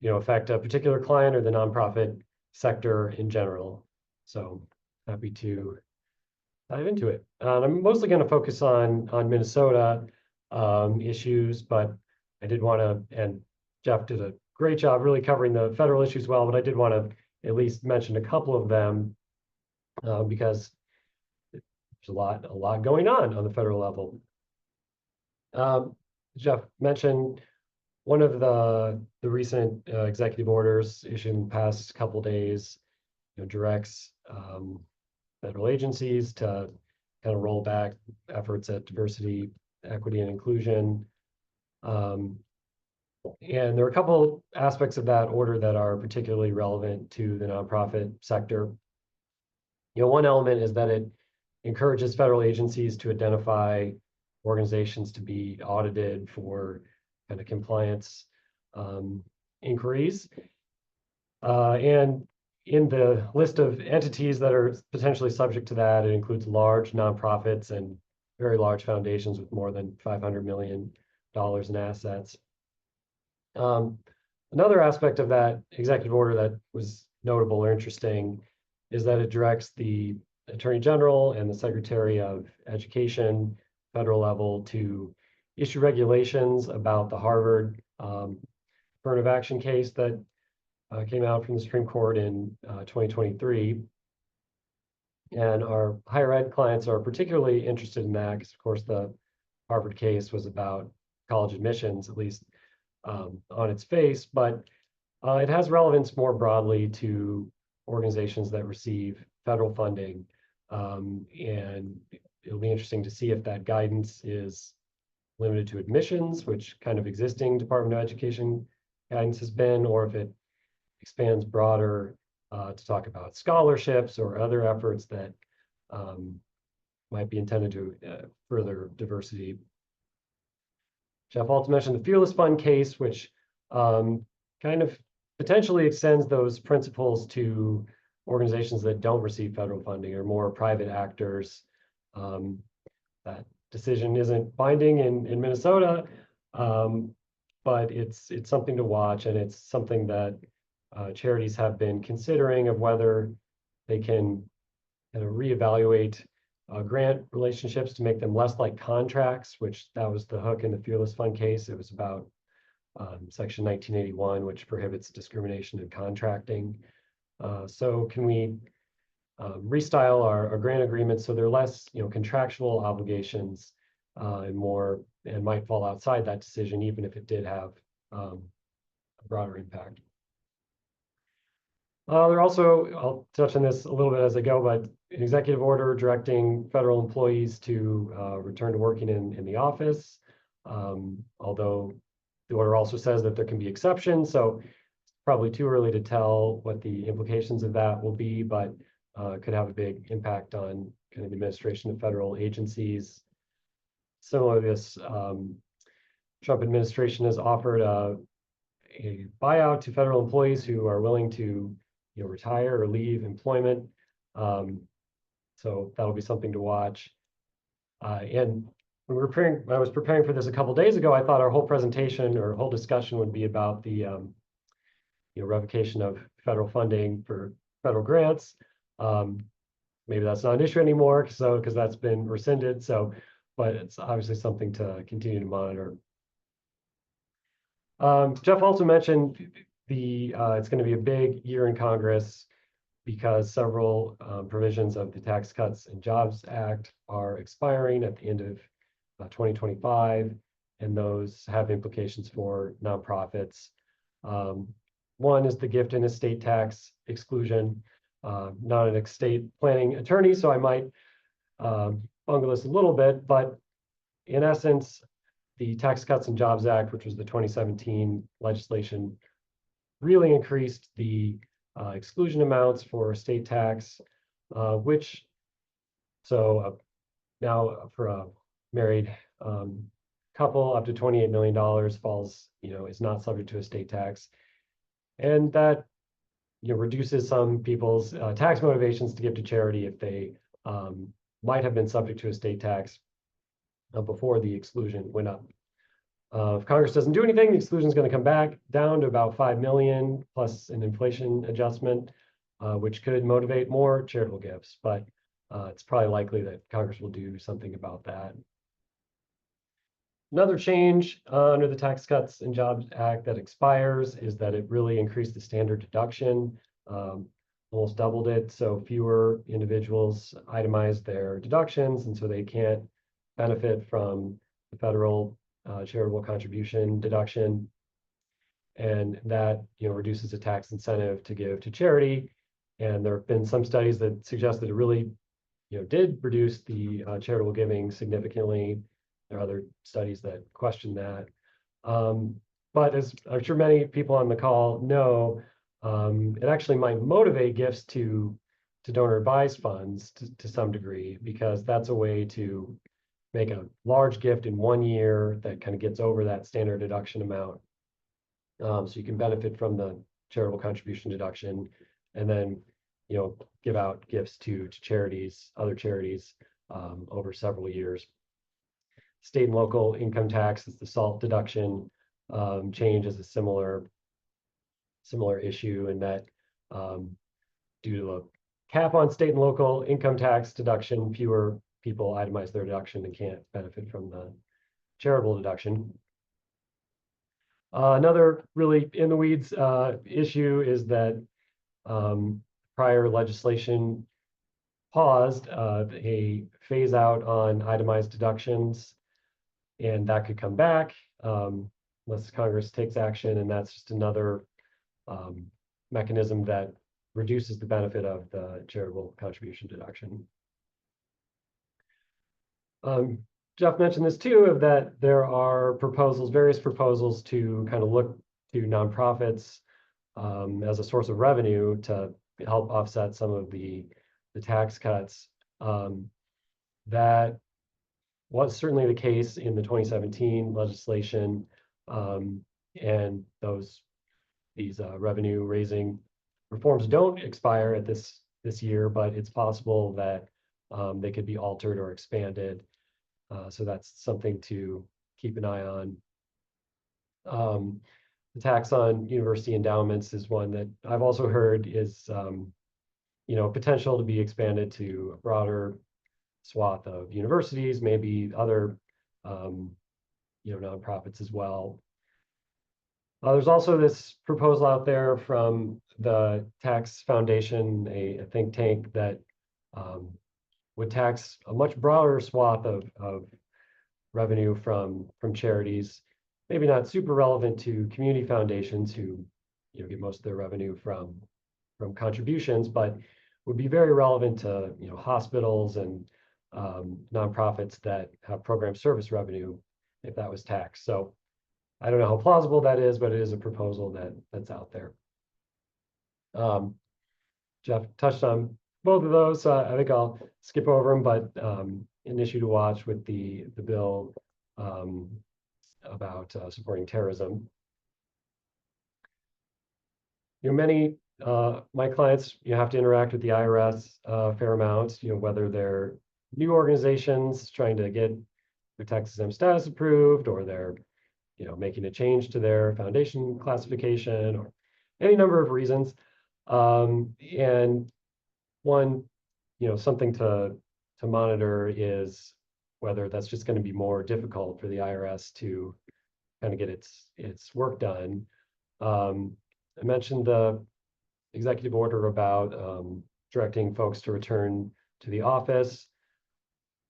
affect a particular client or the nonprofit sector in general. So happy to dive into it. I'm mostly going to focus on Minnesota issues, but I did want to, and Jeff did a great job really covering the federal issues well, but I did want to at least mention a couple of them because there's a lot going on the federal level. Jeff mentioned one of the recent executive orders issued in the past couple days, directs federal agencies to kind of roll back efforts at diversity, equity, and inclusion. And there are a couple aspects of that order that are particularly relevant to the nonprofit sector. One element is that it encourages federal agencies to identify organizations to be audited for kind of compliance inquiries. And in the list of entities that are potentially subject to that, it includes large nonprofits and very large foundations with more than $500 million in assets. Another aspect of that executive order that was notable or interesting is that it directs the Attorney General and the Secretary of Education, federal level, to issue regulations about the Harvard affirmative action case that came out from the Supreme Court in 2023. And our higher ed clients are particularly interested in that because, of course, the Harvard case was about college admissions, at least on its face, but it has relevance more broadly to organizations that receive federal funding. And it'll be interesting to see if that guidance is limited to admissions, which kind of existing Department of Education guidance has been, or if it expands broader to talk about scholarships or other efforts that might be intended to further diversity. Jeff also mentioned the Fearless Fund case, which kind of potentially extends those principles to organizations that don't receive federal funding or more private actors. That decision isn't binding in Minnesota, but it's something to watch, and it's something that charities have been considering, of whether they can kind of reevaluate grant relationships to make them less like contracts, which that was the hook in the Fearless Fund case. It was about Section 1981, which prohibits discrimination in contracting. So can we restyle our grant agreements so they're less, contractual obligations and might fall outside that decision, even if it did have a broader impact. There also, I'll touch on this a little bit as I go, but an executive order directing federal employees to return to working in the office, although the order also says that there can be exceptions, so it's probably too early to tell what the implications of that will be, but could have a big impact on kind of the administration of federal agencies. Similar to this, Trump administration has offered a buyout to federal employees who are willing to retire or leave employment. So that'll be something to watch. And when I was preparing for this a couple days ago, I thought our whole presentation or whole discussion would be about the revocation of federal funding for federal grants. Maybe that's not an issue anymore, because that's been rescinded. But it's obviously something to continue to monitor. Jeff also mentioned it's going to be a big year in Congress because several provisions of the Tax Cuts and Jobs Act are expiring at the end of 2025, and those have implications for nonprofits. One is the gift and estate tax exclusion. Not an estate planning attorney, so I might bungle this a little bit, but in essence, the Tax Cuts and Jobs Act, which was the 2017 legislation, really increased the exclusion amounts for estate tax, which, now for a married couple, up to $28 million falls, is not subject to estate tax. And that, reduces some people's tax motivations to give to charity if they might have been subject to estate tax before the exclusion went up. If Congress doesn't do anything, the exclusion is going to come back down to about 5 million plus an inflation adjustment, which could motivate more charitable gifts. But it's probably likely that Congress will do something about that. Another change under the Tax Cuts and Jobs Act that expires is that it really increased the standard deduction, almost doubled it. So fewer individuals itemize their deductions, and so they can't benefit from the federal charitable contribution deduction. And that reduces the tax incentive to give to charity. And there have been some studies that suggest that it really did reduce the charitable giving significantly. There are other studies that question that. But as I'm sure many people on the call know, it actually might motivate gifts to donor advised funds to some degree, because that's a way to make a large gift in 1 year that kind of gets over that standard deduction amount. So you can benefit from the charitable contribution deduction, and then give out gifts to charities, other charities, over several years. State and local income tax, is the SALT deduction change, is a similar issue, in that due to a cap on state and local income tax deduction, fewer people itemize their deduction and can't benefit from the charitable deduction. Another really in the weeds issue is that prior legislation paused a phase out on itemized deductions, and that could come back unless Congress takes action, and that's just another mechanism that reduces the benefit of the charitable contribution deduction. Jeff mentioned this too, of that there are various proposals to kind of look to nonprofits as a source of revenue to help offset some of the tax cuts. That was certainly the case in the 2017 legislation, and these revenue raising reforms don't expire at this year, but it's possible that they could be altered or expanded. So that's something to keep an eye on. The tax on university endowments is one that I've also heard is potential to be expanded to a broader swath of universities, maybe other nonprofits as well. There's also this proposal out there from the Tax Foundation, a think tank that would tax a much broader swath of revenue from charities, maybe not super relevant to community foundations who get most of their revenue from contributions, but would be very relevant to hospitals and nonprofits that have program service revenue if that was taxed. So I don't know how plausible that is, but it is a proposal that's out there. Jeff touched on both of those, so I think I'll skip over them, but an issue to watch with the bill about supporting terrorism. Many my clients have to interact with the IRS a fair amount, whether they're new organizations trying to get their tax exempt status approved, or they're making a change to their foundation classification, or any number of reasons. And one, something to monitor is whether that's just going to be more difficult for the IRS to kind of get its work done. I mentioned the executive order about directing folks to return to the office.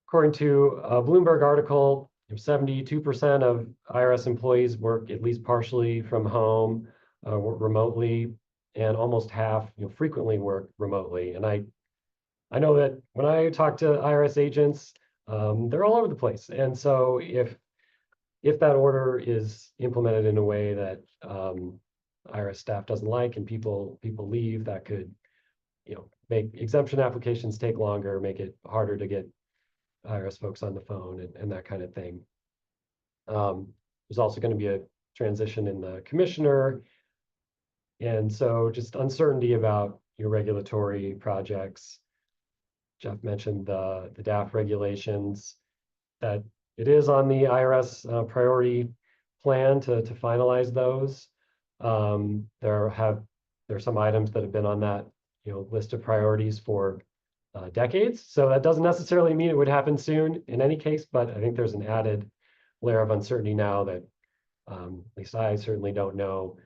According to a Bloomberg article, 72% of IRS employees work at least partially from home, work remotely, and almost half, frequently work remotely. And I know that when I talk to IRS agents, they're all over the place. And so if that order is implemented in a way that IRS staff doesn't like and people leave, that could, make exemption applications take longer, make it harder to get IRS folks on the phone and that kind of thing. There's also going to be a transition in the commissioner. And so just uncertainty about your regulatory projects. Jeff mentioned the DAF regulations, that it is on the IRS priority plan to finalize those. There are some items that have been on that list of priorities for decades. So that doesn't necessarily mean it would happen soon in any case, but I think there's an added layer of uncertainty now that at least I certainly don't know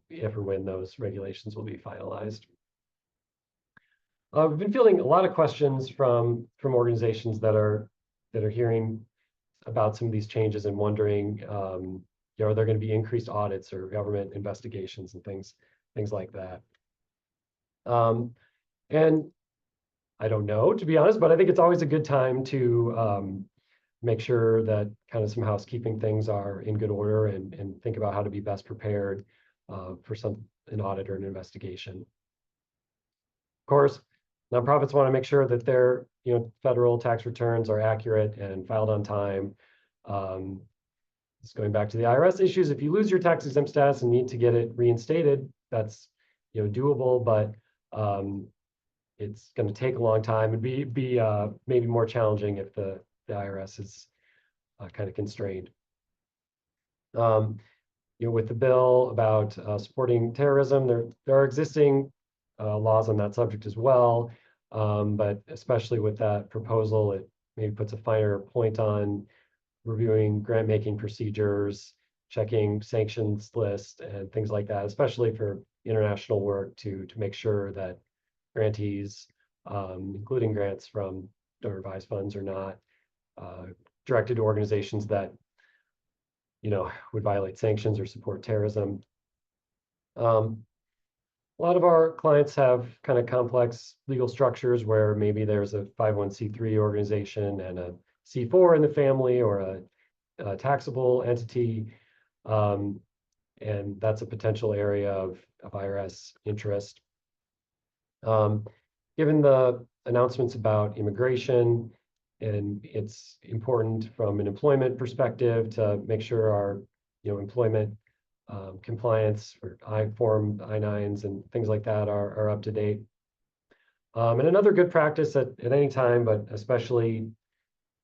if or when those regulations will be finalized. We've been fielding a lot of questions from organizations that are hearing about some of these changes and wondering, are there going to be increased audits or government investigations and things like that? And I don't know, to be honest, but I think it's always a good time to make sure that kind of some housekeeping things are in good order and think about how to be best prepared for an audit or an investigation. Of course, nonprofits want to make sure that their federal tax returns are accurate and filed on time. Just going back to the IRS issues, if you lose your tax exempt status and need to get it reinstated, that's doable, but it's going to take a long time and be maybe more challenging if the IRS is kind of constrained. With the bill about supporting terrorism, there are existing laws on that subject as well, but especially with that proposal, it maybe puts a finer point on reviewing grant-making procedures, checking sanctions list, and things like that, especially for international work to make sure that grantees, including grants from donor advised funds, are not directed to organizations that would violate sanctions or support terrorism. A lot of our clients have kind of complex legal structures where maybe there's a 501c3 organization and a C4 in the family or a taxable entity, and that's a potential area of IRS interest. Given the announcements about immigration, and it's important from an employment perspective to make sure our employment compliance for I-form, I-9s and things like that are up to date. And another good practice at any time, but especially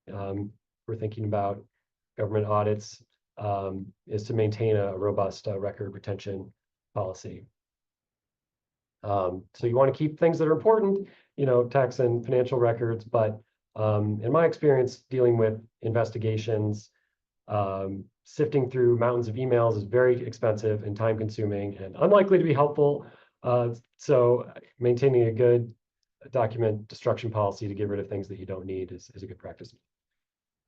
we're thinking about government audits, is to maintain a robust record retention policy. So you want to keep things that are important, tax and financial records, but in my experience dealing with investigations, sifting through mountains of emails is very expensive and time consuming and unlikely to be helpful. So maintaining a good document destruction policy to get rid of things that you don't need is a good practice.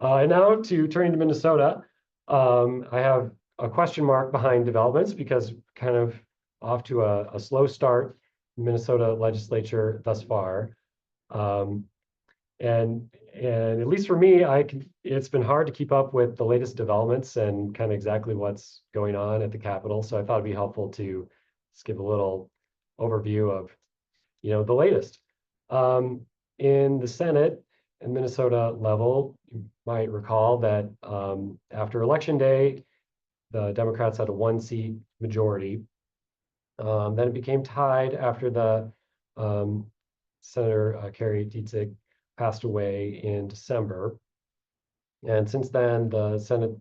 And now turning to Minnesota, I have a question mark behind developments because kind of off to a slow start in Minnesota legislature thus far. And at least for me, it's been hard to keep up with the latest developments and kind of exactly what's going on at the Capitol. So I thought it'd be helpful to just give a little overview of, the latest. In the Senate and Minnesota level, you might recall that after Election Day, the Democrats had a 1-seat majority. Then it became tied after the Senator Carrie Dietzig passed away in December. And since then, the Senate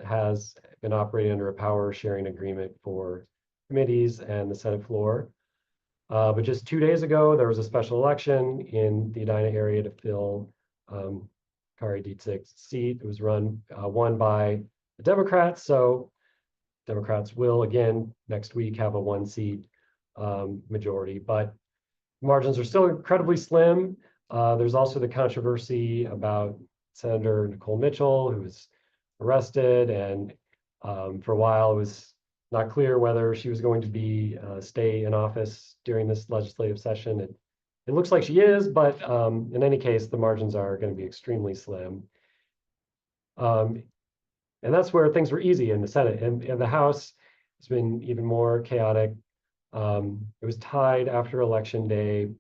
has been operating under a power sharing agreement for committees and the Senate floor. But just 2 days ago, there was a special election in the Edina area to fill Carrie Dietzig's seat. It was won by the Democrats. So Democrats will again next week have a 1-seat majority, but margins are still incredibly slim. There's also the controversy about Senator Nicole Mitchell, who was arrested, and for a while it was not clear whether she was going to be stay in office during this legislative session. It looks like she is, but in any case, the margins are going to be extremely slim. And that's where things were easy in the Senate. And the House has been even more chaotic. It was tied after Election Day,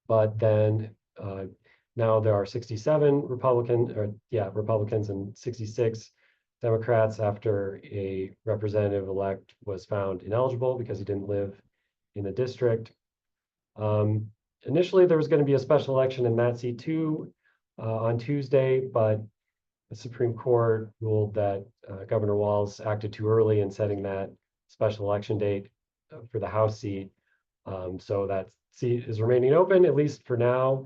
but then now there are 67 Republicans and 66 Democrats after a representative-elect was found ineligible because he didn't live in the district. Initially, there was going to be a special election in that seat too on Tuesday, but the Supreme Court ruled that Governor Walz acted too early in setting that special election date for the House seat. So that seat is remaining open, at least for now.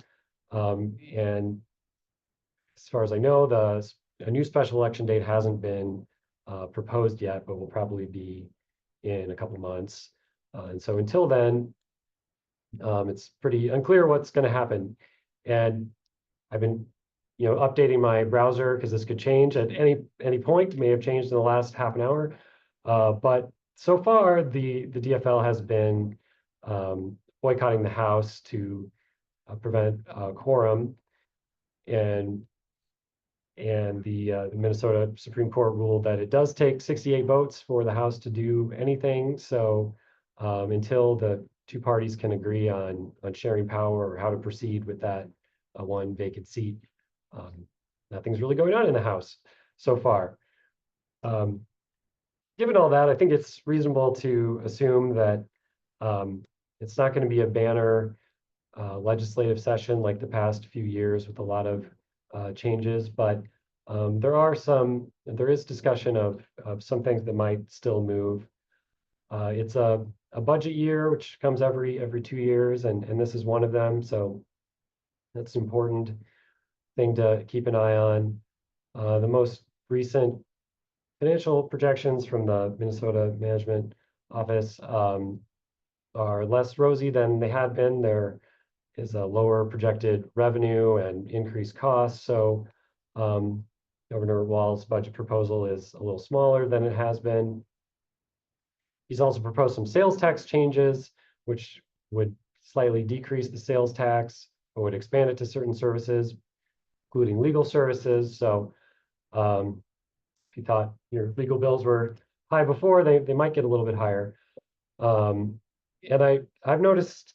And as far as I know, a new special election date hasn't been proposed yet, but will probably be in a couple months. And so until then, it's pretty unclear what's going to happen. And I've been updating my browser because this could change at any point. It may have changed in the last half an hour. But so far, the DFL has been boycotting the House to prevent quorum. And the Minnesota Supreme Court ruled that it does take 68 votes for the House to do anything. So until the two parties can agree on sharing power or how to proceed with that one vacant seat, nothing's really going on in the House so far. Given all that, I think it's reasonable to assume that it's not going to be a banner legislative session like the past few years with a lot of changes, but there is discussion of some things that might still move. It's a budget year, which comes every 2 years, and this is one of them. So that's an important thing to keep an eye on. The most recent financial projections from the Minnesota Management Office are less rosy than they had been. There is a lower projected revenue and increased costs. So Governor Walz's budget proposal is a little smaller than it has been. He's also proposed some sales tax changes, which would slightly decrease the sales tax, or would expand it to certain services, including legal services. So if you thought your legal bills were high before, they might get a little bit higher. And I've noticed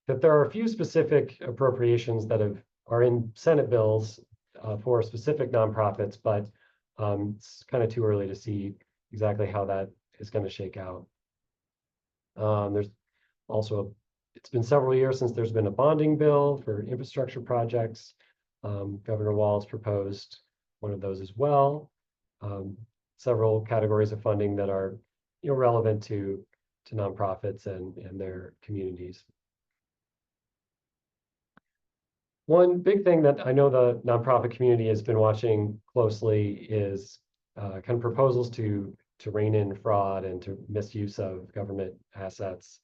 that there are a few specific appropriations that are in Senate bills for specific nonprofits, but it's kind of too early to see exactly how that is going to shake out. There's also, it's been several years since there's been a bonding bill for infrastructure projects. Governor Walz proposed one of those as well. Several categories of funding that are relevant to nonprofits and their communities. One big thing that I know the nonprofit community has been watching closely is kind of proposals to rein in fraud and to misuse of government assets.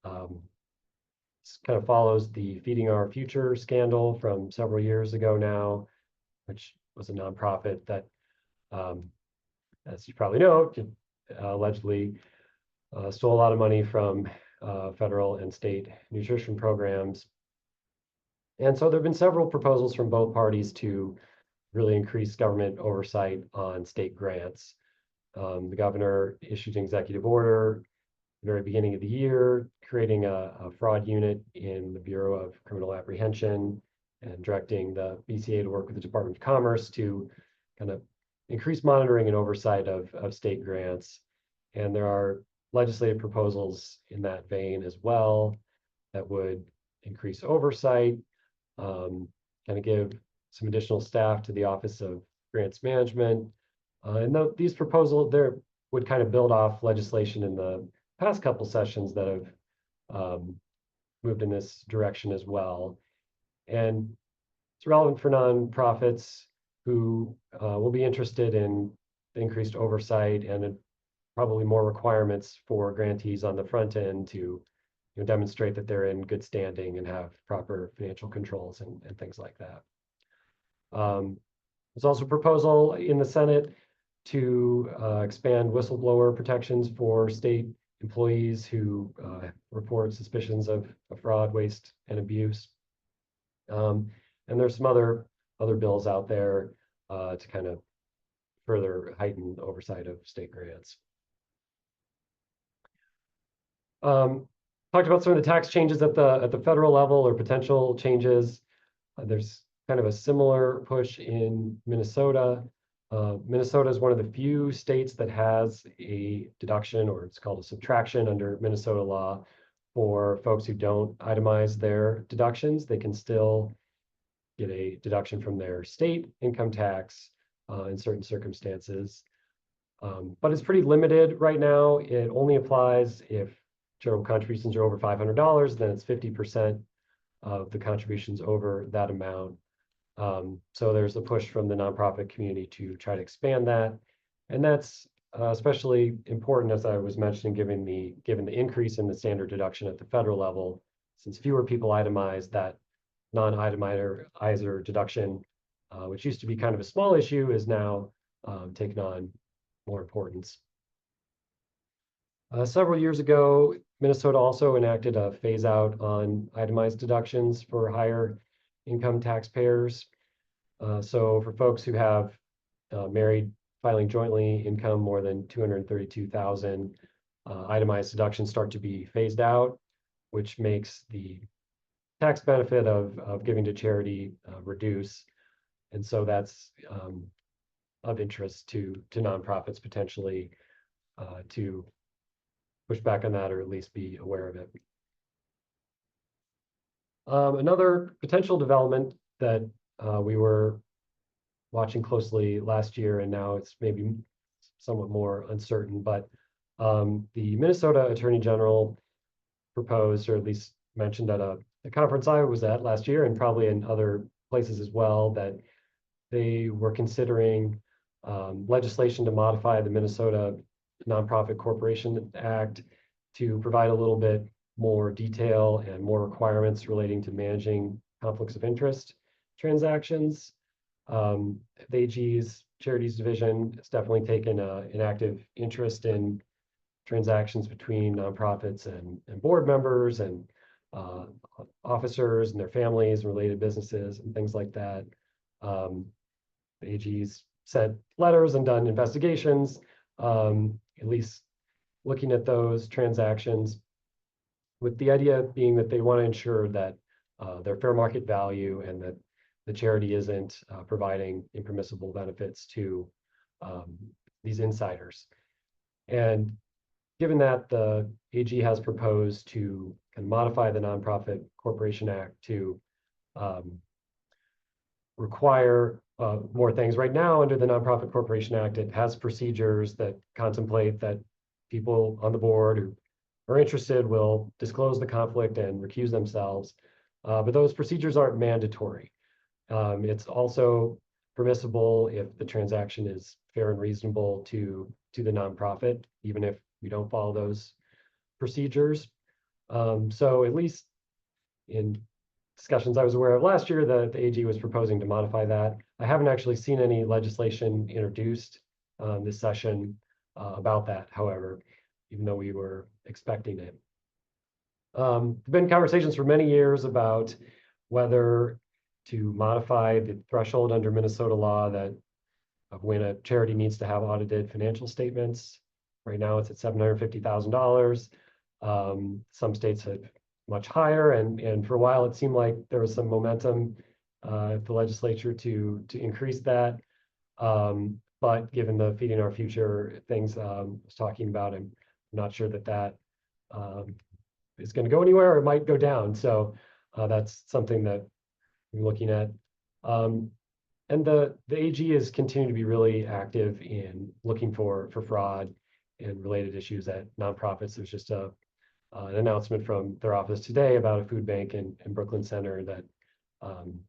This kind of follows the Feeding Our Future scandal from several years ago now, which was a nonprofit that, as you probably know, allegedly stole a lot of money from federal and state nutrition programs. And so there have been several proposals from both parties to really increase government oversight on state grants. The governor issued an executive order at the very beginning of the year, creating a fraud unit in the Bureau of Criminal Apprehension and directing the BCA to work with the Department of Commerce to kind of increase monitoring and oversight of state grants. And there are legislative proposals in that vein as well that would increase oversight, kind of give some additional staff to the Office of Grants Management. And these proposals there would kind of build off legislation in the past couple sessions that have moved in this direction as well. And it's relevant for nonprofits who will be interested in increased oversight and probably more requirements for grantees on the front end to demonstrate that they're in good standing and have proper financial controls and things like that. There's also a proposal in the Senate to expand whistleblower protections for state employees who report suspicions of fraud, waste, and abuse. And there's some other bills out there to kind of further heighten oversight of state grants. Talked about some of the tax changes at the federal level or potential changes. There's kind of a similar push in Minnesota. Minnesota is one of the few states that has a deduction, or it's called a subtraction under Minnesota law, for folks who don't itemize their deductions. They can still get a deduction from their state income tax in certain circumstances. But it's pretty limited right now. It only applies if charitable contributions are over $500, then it's 50% of the contributions over that amount. So there's a push from the nonprofit community to try to expand that. And that's especially important, as I was mentioning, given the increase in the standard deduction at the federal level, since fewer people itemize, that non-itemizer deduction, which used to be kind of a small issue, is now taken on more importance. Several years ago, Minnesota also enacted a phase out on itemized deductions for higher income taxpayers. So for folks who have married filing jointly income more than $232,000, itemized deductions start to be phased out, which makes the tax benefit of giving to charity reduce. And so that's of interest to nonprofits potentially to push back on that, or at least be aware of it. Another potential development that we were watching closely last year, and now it's maybe somewhat more uncertain, but the Minnesota Attorney General proposed, or at least mentioned at a conference I was at last year, and probably in other places as well, that they were considering legislation to modify the Minnesota Nonprofit Corporation Act to provide a little bit more detail and more requirements relating to managing conflicts of interest transactions. The AG's Charities Division has definitely taken an active interest in transactions between nonprofits and board members and officers and their families and related businesses and things like that. The AG's sent letters and done investigations, at least looking at those transactions, with the idea being that they want to ensure that their fair market value and that the charity isn't providing impermissible benefits to these insiders. And given that, the AG has proposed to modify the Nonprofit Corporation Act to require more things. Right now, under the Nonprofit Corporation Act, it has procedures that contemplate that people on the board who are interested will disclose the conflict and recuse themselves, but those procedures aren't mandatory. It's also permissible if the transaction is fair and reasonable to the nonprofit, even if we don't follow those procedures. So at least in discussions I was aware of last year, the AG was proposing to modify that. I haven't actually seen any legislation introduced this session about that, however, even though we were expecting it. There have been conversations for many years about whether to modify the threshold under Minnesota law that of when a charity needs to have audited financial statements. Right now it's at $750,000. Some states have much higher, and for a while it seemed like there was some momentum at the legislature to increase that. But given the Feeding Our Future things I was talking about, I'm not sure that is going to go anywhere, or it might go down. So that's something that we're looking at. And the AG is continuing to be really active in looking for fraud and related issues at nonprofits. There's just an announcement from their office today about a food bank in Brooklyn Center that an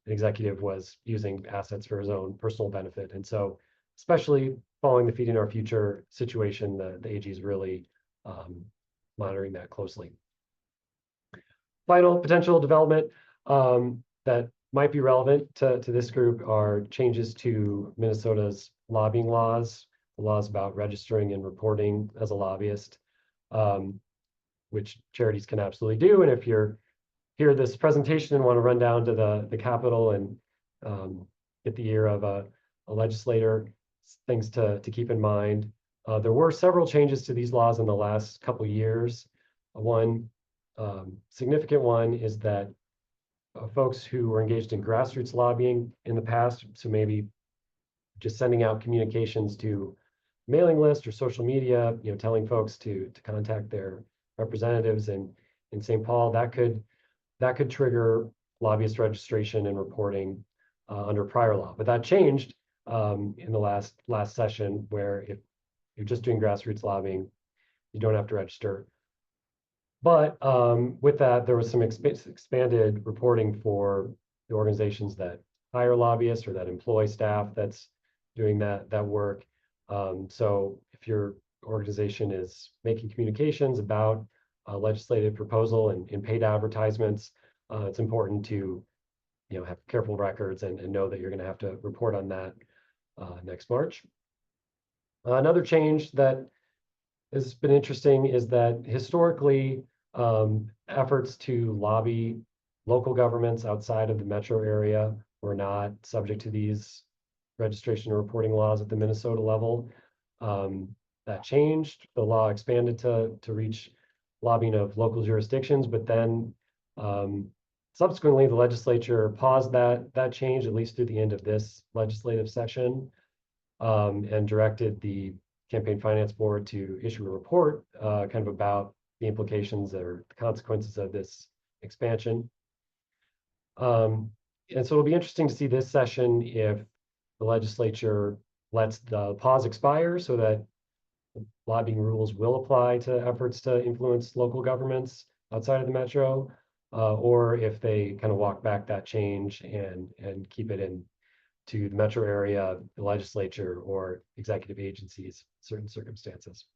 executive was using assets for his own personal benefit. And so, especially following the Feeding Our Future situation, the AG is really monitoring that closely. Final potential development, that might be relevant to this group are changes to Minnesota's lobbying laws, the laws about registering and reporting as a lobbyist, which charities can absolutely do. And if you're hear this presentation and want to run down to the Capitol and get the ear of a legislator, things to keep in mind. There were several changes to these laws in the last couple of years. One significant one is that folks who were engaged in grassroots lobbying in the past, so maybe just sending out communications to mailing list or social media, telling folks to contact their representatives in St. Paul, that could trigger lobbyist registration and reporting under prior law. But that changed in the last session, where if you're just doing grassroots lobbying, you don't have to register. But with that, there was some expanded reporting for the organizations that hire lobbyists or that employ staff that's doing that work. So if your organization is making communications about a legislative proposal and in paid advertisements, it's important to have careful records and know that you're going to have to report on that next March. Another change that has been interesting is that historically, efforts to lobby local governments outside of the metro area were not subject to these registration and reporting laws at the Minnesota level. That changed. The law expanded to reach lobbying of local jurisdictions, but then subsequently the legislature paused that change, at least through the end of this legislative session, and directed the Campaign Finance Board to issue a report kind of about the implications or the consequences of this expansion. And so it'll be interesting to see this session if the legislature lets the pause expire so that lobbying rules will apply to efforts to influence local governments outside of the metro, or if they kind of walk back that change and keep it in to the metro area, the legislature, or executive agencies, certain circumstances.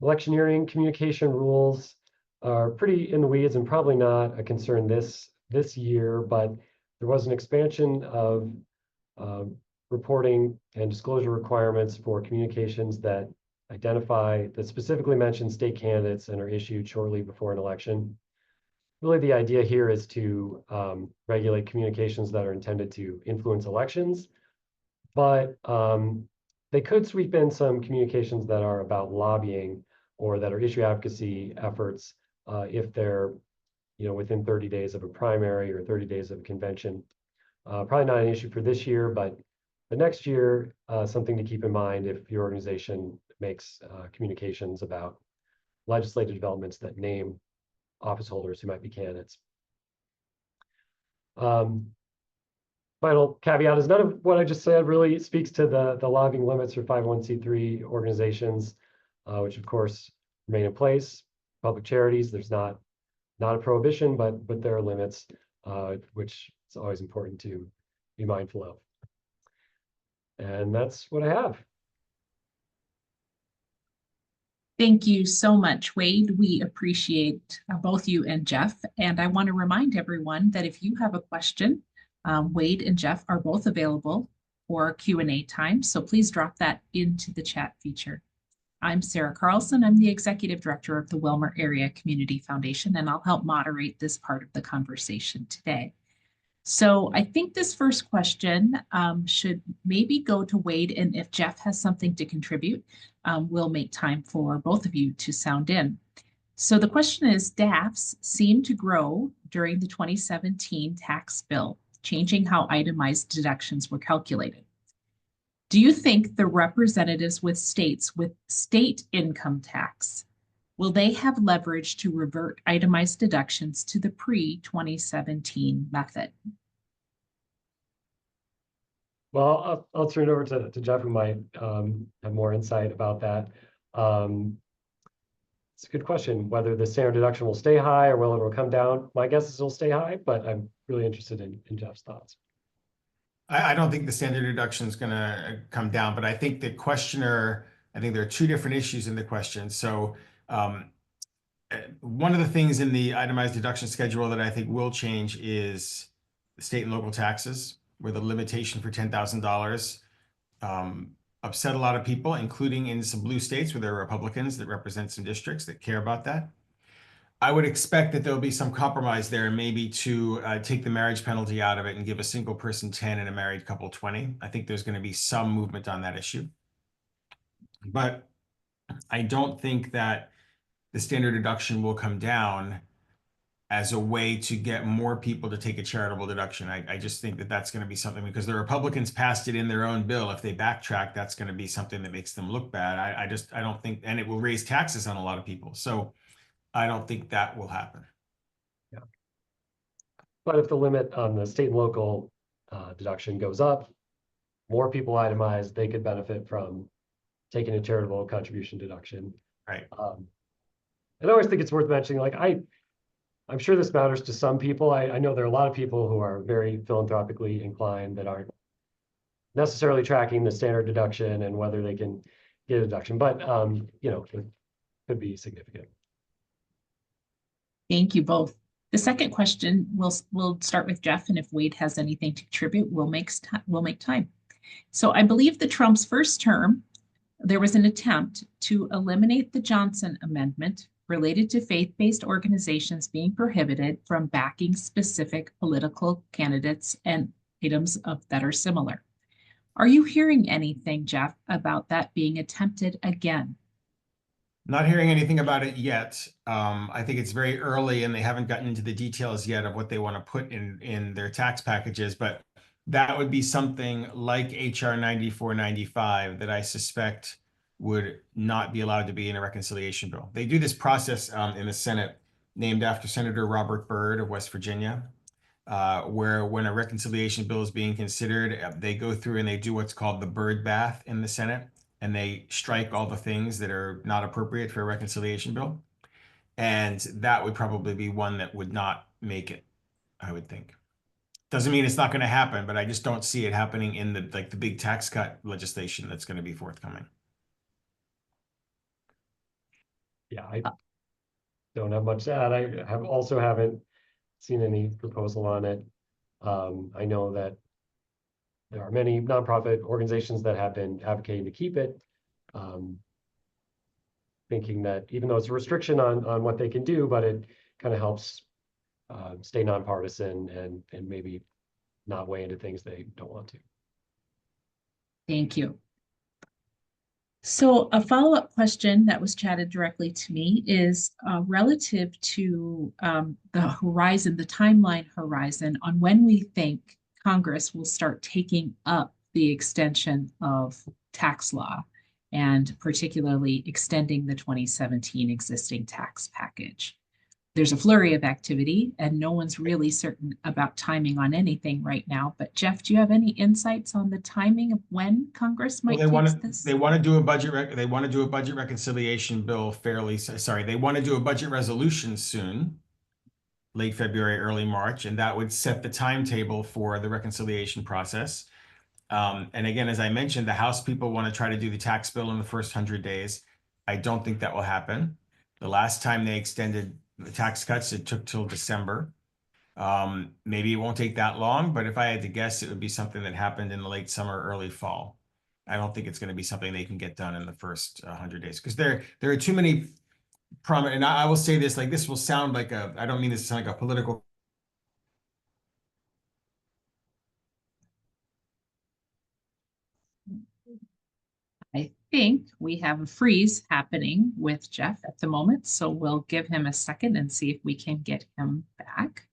Electioneering communication rules are pretty in the weeds and probably not a concern this year, but there was an expansion of reporting and disclosure requirements for communications that specifically mention state candidates and are issued shortly before an election. Really, the idea here is to regulate communications that are intended to influence elections, but they could sweep in some communications that are about lobbying or that are issue advocacy efforts if they're within 30 days of a primary or 30 days of a convention. Probably not an issue for this year, but the next year, something to keep in mind if your organization makes communications about legislative developments that name office holders who might be candidates. Final caveat is none of what I just said really speaks to the lobbying limits for 501c3 organizations, which of course remain in place. Public charities, there's not a prohibition, but there are limits, which is always important to be mindful of. And that's what I have. Thank you so much, Wade. We appreciate both you and Jeff. And I want to remind everyone that if you have a question, Wade and Jeff are both available for Q&A time. So please drop that into the chat feature. I'm Sarah Carlson. I'm the Executive Director of the Willmar Area Community Foundation, and I'll help moderate this part of the conversation today. So I think this first question should maybe go to Wade, and if Jeff has something to contribute, we'll make time for both of you to sound in. So the question is, DAFs seem to grow during the 2017 tax bill, changing how itemized deductions were calculated. Do you think the representatives with states with state income tax, will they have leverage to revert itemized deductions to the pre-2017 method? Well, I'll turn it over to Jeff, who might have more insight about that. It's a good question, whether the standard deduction will stay high or whether it will come down. My guess is it'll stay high, but I'm really interested in Jeff's thoughts. I don't think the standard deduction is going to come down, but I think the questioner, I think there are two different issues in the question. So one of the things in the itemized deduction schedule that I think will change is the state and local taxes, where the limitation for $10,000 upset a lot of people, including in some blue states where there are Republicans that represent some districts that care about that. I would expect that there'll be some compromise there, maybe to take the marriage penalty out of it and give a single person 10 and a married couple 20. I think there's going to be some movement on that issue. But I don't think that the standard deduction will come down as a way to get more people to take a charitable deduction. I just think that that's going to be something, because the Republicans passed it in their own bill. If they backtrack, that's going to be something that makes them look bad. I don't think, and it will raise taxes on a lot of people. So I don't think that will happen. Yeah. But if the limit on the state and local deduction goes up, more people itemized, they could benefit from taking a charitable contribution deduction. Right. And I always think it's worth mentioning, like, I'm sure this matters to some people. I know there are a lot of people who are very philanthropically inclined that aren't necessarily tracking the standard deduction and whether they can get a deduction, but you know, it could be significant. Thank you both. The second question, we'll start with Jeff, and if Wade has anything to contribute, we'll make time. So I believe the Trump's first term, there was an attempt to eliminate the Johnson Amendment related to faith-based organizations being prohibited from backing specific political candidates and items that are similar. Are you hearing anything, Jeff, about that being attempted again? Not hearing anything about it yet. I think it's very early and they haven't gotten into the details yet of what they want to put in their tax packages, but that would be something like HR 9495 that I suspect would not be allowed to be in a reconciliation bill. They do this process in the Senate named after Senator Robert Byrd of West Virginia, where when a reconciliation bill is being considered, they go through and they do what's called the Byrd bath in the Senate, and they strike all the things that are not appropriate for a reconciliation bill. And that would probably be one that would not make it, I would think. Doesn't mean it's not going to happen, but I just don't see it happening in the big tax cut legislation that's going to be forthcoming. Yeah, I don't have much to add. I haven't seen any proposal on it. I know that there are many nonprofit organizations that have been advocating to keep it, thinking that even though it's a restriction on what they can do, but it kind of helps stay nonpartisan and maybe not weigh into things they don't want to. Thank you. So a follow-up question that was chatted directly to me is relative to the horizon, the timeline horizon on when we think Congress will start taking up the extension of tax law, and particularly extending the 2017 existing tax package. There's a flurry of activity and no one's really certain about timing on anything right now. But Jeff, do you have any insights on the timing of when Congress might take this? They want to do a budget. They want to do a budget reconciliation bill fairly. Sorry, they want to do a budget resolution soon, late February, early March, and that would set the timetable for the reconciliation process. And again, as I mentioned, the House people want to try to do the tax bill in the first 100 days. I don't think that will happen. The last time they extended the tax cuts, it took till December. Maybe it won't take that long, but if I had to guess, it would be something that happened in the late summer, early fall. I don't think it's going to be something they can get done in the first 100 days, because there are too many prominent, and I will say this, like, this will sound like I don't mean this to sound like a political. I think we have a freeze happening with Jeff at the moment, so we'll give him a second and see if we can get him back.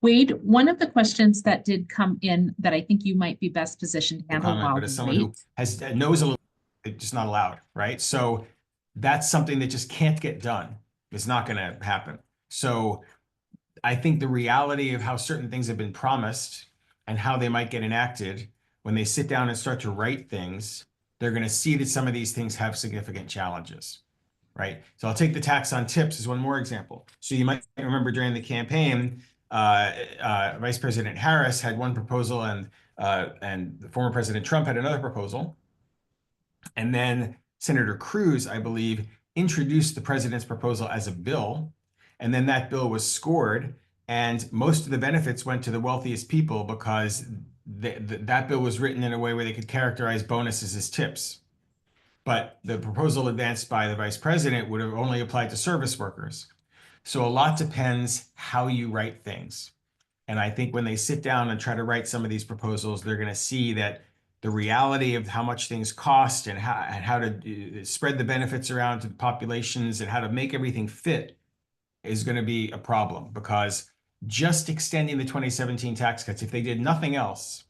Wade, one of the questions that did come in that I think you might be best positioned to handle while But as someone who knows a little, it's just not allowed, right? So that's something that just can't get done. It's not going to happen. So I think the reality of how certain things have been promised and how they might get enacted, when they sit down and start to write things, they're going to see that some of these things have significant challenges, right? So I'll take the tax on tips as one more example. So you might remember during the campaign, Vice President Harris had one proposal and former President Trump had another proposal. And then Senator Cruz, I believe, introduced the president's proposal as a bill, and then that bill was scored, and most of the benefits went to the wealthiest people because that bill was written in a way where they could characterize bonuses as tips. But the proposal advanced by the vice president would have only applied to service workers. So a lot depends how you write things. And I think when they sit down and try to write some of these proposals, they're going to see that the reality of how much things cost and how to spread the benefits around to the populations and how to make everything fit is going to be a problem, because just extending the 2017 tax cuts, if they did nothing else,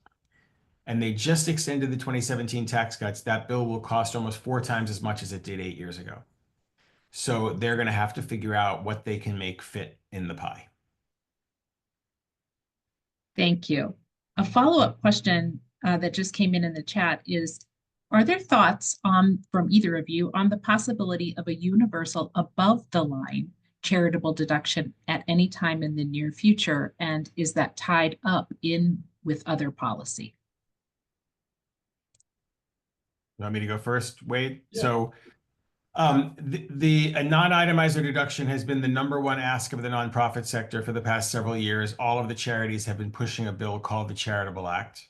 and they just extended the 2017 tax cuts, that bill will cost almost 4 times as much as it did 8 years ago. So they're going to have to figure out what they can make fit in the pie. Thank you. A follow-up question that just came in the chat is, are there thoughts from either of you on the possibility of a universal above the line charitable deduction at any time in the near future? And is that tied up in with other policy? You want me to go first, Wade? Yeah. So a non-itemizer deduction has been the #1 ask of the nonprofit sector for the past several years. All of the charities have been pushing a bill called the Charitable Act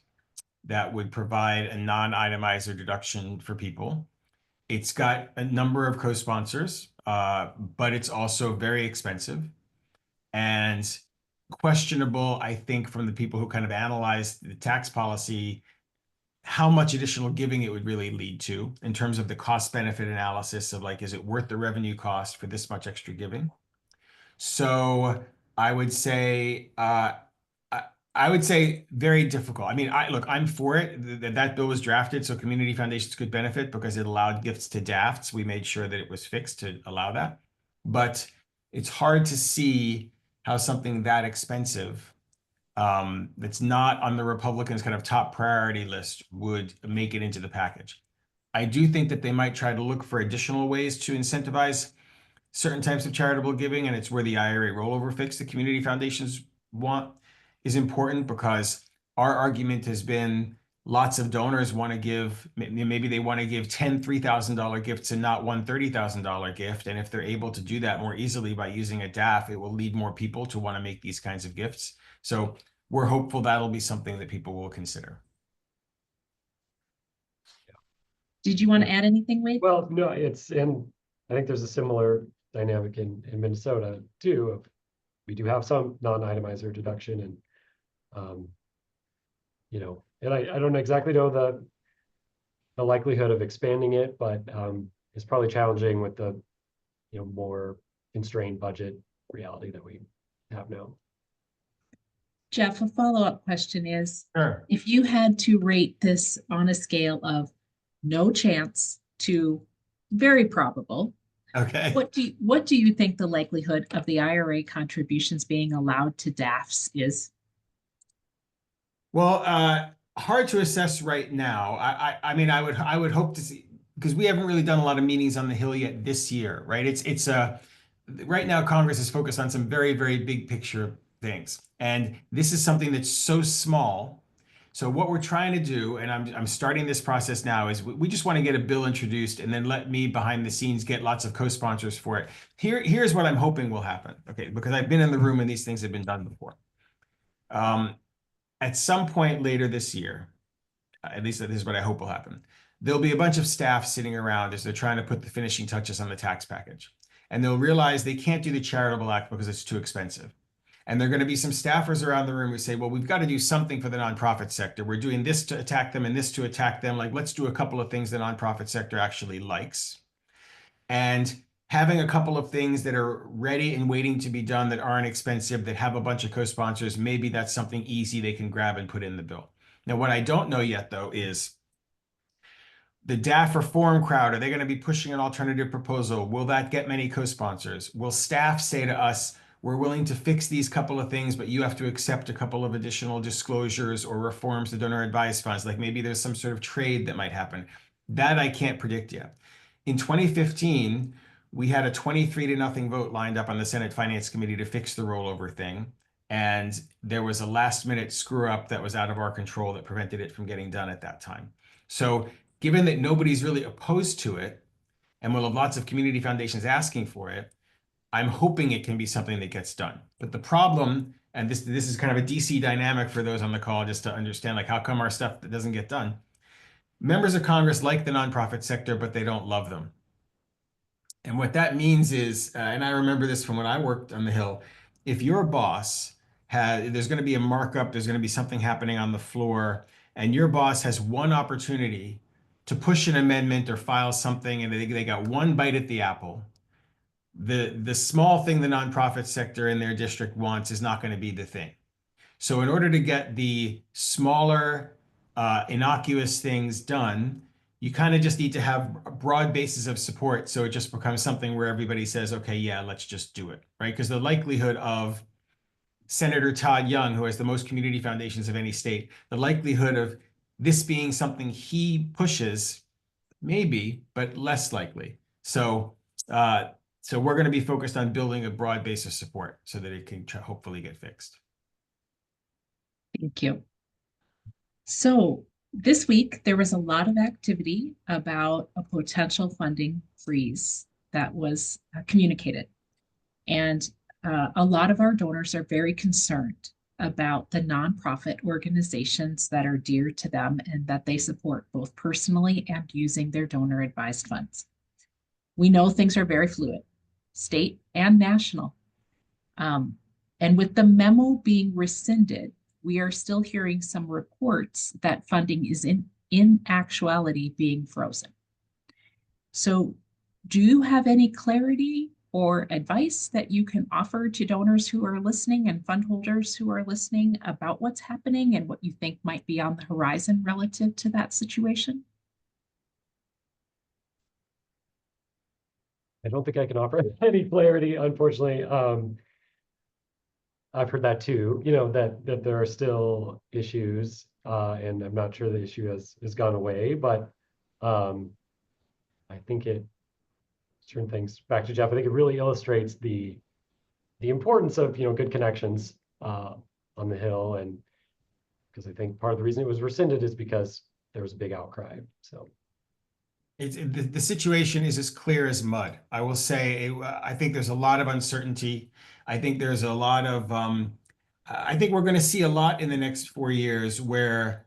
that would provide a non-itemizer deduction for people. It's got a number of co-sponsors, but it's also very expensive and questionable, I think, from the people who kind of analyzed the tax policy, how much additional giving it would really lead to in terms of the cost benefit analysis of, like, is it worth the revenue cost for this much extra giving? So I would say very difficult. I mean, look, I'm for it. That bill was drafted so community foundations could benefit because it allowed gifts to DAFs. We made sure that it was fixed to allow that. But it's hard to see how something that expensive that's not on the Republicans' kind of top priority list would make it into the package. I do think that they might try to look for additional ways to incentivize certain types of charitable giving, and it's where the IRA rollover fix the community foundations want is important, because our argument has been lots of donors want to give, maybe they want to give 10 $3,000 gifts and not one $30,000 gift. And if they're able to do that more easily by using a DAF, it will lead more people to want to make these kinds of gifts. So we're hopeful that'll be something that people will consider. Did you want to add anything, Wade? Well, no, and I think there's a similar dynamic in Minnesota too. We do have some non-itemizer deduction, and and I don't exactly know the likelihood of expanding it, but it's probably challenging with the more constrained budget reality that we have now. Jeff, a follow-up question is, Sure. if you had to rate this on a scale of no chance to very probable, Okay. what do you think the likelihood of the IRA contributions being allowed to DAFs is? Well, hard to assess right now. I mean, I would hope to see, because we haven't really done a lot of meetings on the Hill yet this year, right? It's right now Congress is focused on some very, very big picture things, and this is something that's so small. So what we're trying to do, and I'm starting this process now, is we just want to get a bill introduced and then let me behind the scenes get lots of co-sponsors for it. Here's what I'm hoping will happen, okay? Because I've been in the room and these things have been done before. At some point later this year, at least this is what I hope will happen, there'll be a bunch of staff sitting around as they're trying to put the finishing touches on the tax package. And they'll realize they can't do the Charitable Act because it's too expensive. And there are going to be some staffers around the room who say, well, we've got to do something for the nonprofit sector. We're doing this to attack them and this to attack them. Like, let's do a couple of things the nonprofit sector actually likes. And having a couple of things that are ready and waiting to be done that aren't expensive, that have a bunch of co-sponsors, maybe that's something easy they can grab and put in the bill. Now, what I don't know yet, though, is the DAF reform crowd, are they going to be pushing an alternative proposal? Will that get many co-sponsors? Will staff say to us, we're willing to fix these couple of things, but you have to accept a couple of additional disclosures or reforms to donor advised funds? Like maybe there's some sort of trade that might happen. That I can't predict yet. In 2015, we had a 23-0 vote lined up on the Senate Finance Committee to fix the rollover thing. And there was a last minute screw up that was out of our control that prevented it from getting done at that time. So given that nobody's really opposed to it, and we'll have lots of community foundations asking for it, I'm hoping it can be something that gets done. But the problem, and this is kind of a DC dynamic for those on the call, just to understand, like, how come our stuff that doesn't get done? Members of Congress like the nonprofit sector, but they don't love them. And what that means is, and I remember this from when I worked on the Hill, if your boss there's going to be a markup, there's going to be something happening on the floor, and your boss has one opportunity to push an amendment or file something, and they got one bite at the apple, the small thing the nonprofit sector in their district wants is not going to be the thing. So in order to get the smaller, innocuous things done, you kind of just need to have broad bases of support. So it just becomes something where everybody says, okay, yeah, let's just do it, right? Because the likelihood of Senator Todd Young, who has the most community foundations of any state, the likelihood of this being something he pushes, maybe, but less likely. So we're going to be focused on building a broad base of support so that it can hopefully get fixed. Thank you. So this week, there was a lot of activity about a potential funding freeze that was communicated. And a lot of our donors are very concerned about the nonprofit organizations that are dear to them and that they support both personally and using their donor advised funds. We know things are very fluid, state and national. And with the memo being rescinded, we are still hearing some reports that funding is in actuality being frozen. So do you have any clarity or advice that you can offer to donors who are listening and fund holders who are listening about what's happening and what you think might be on the horizon relative to that situation? I don't think I can offer any clarity, unfortunately. I've heard that too, that there are still issues, and I'm not sure the issue has gone away, but I think it, turn things back to Jeff, I think it really illustrates the importance of, good connections on the Hill, and because I think part of the reason it was rescinded is because there was a big outcry, so. The situation is as clear as mud. I will say, I think there's a lot of uncertainty. I think there's a lot of, I think we're going to see a lot in the next 4 years where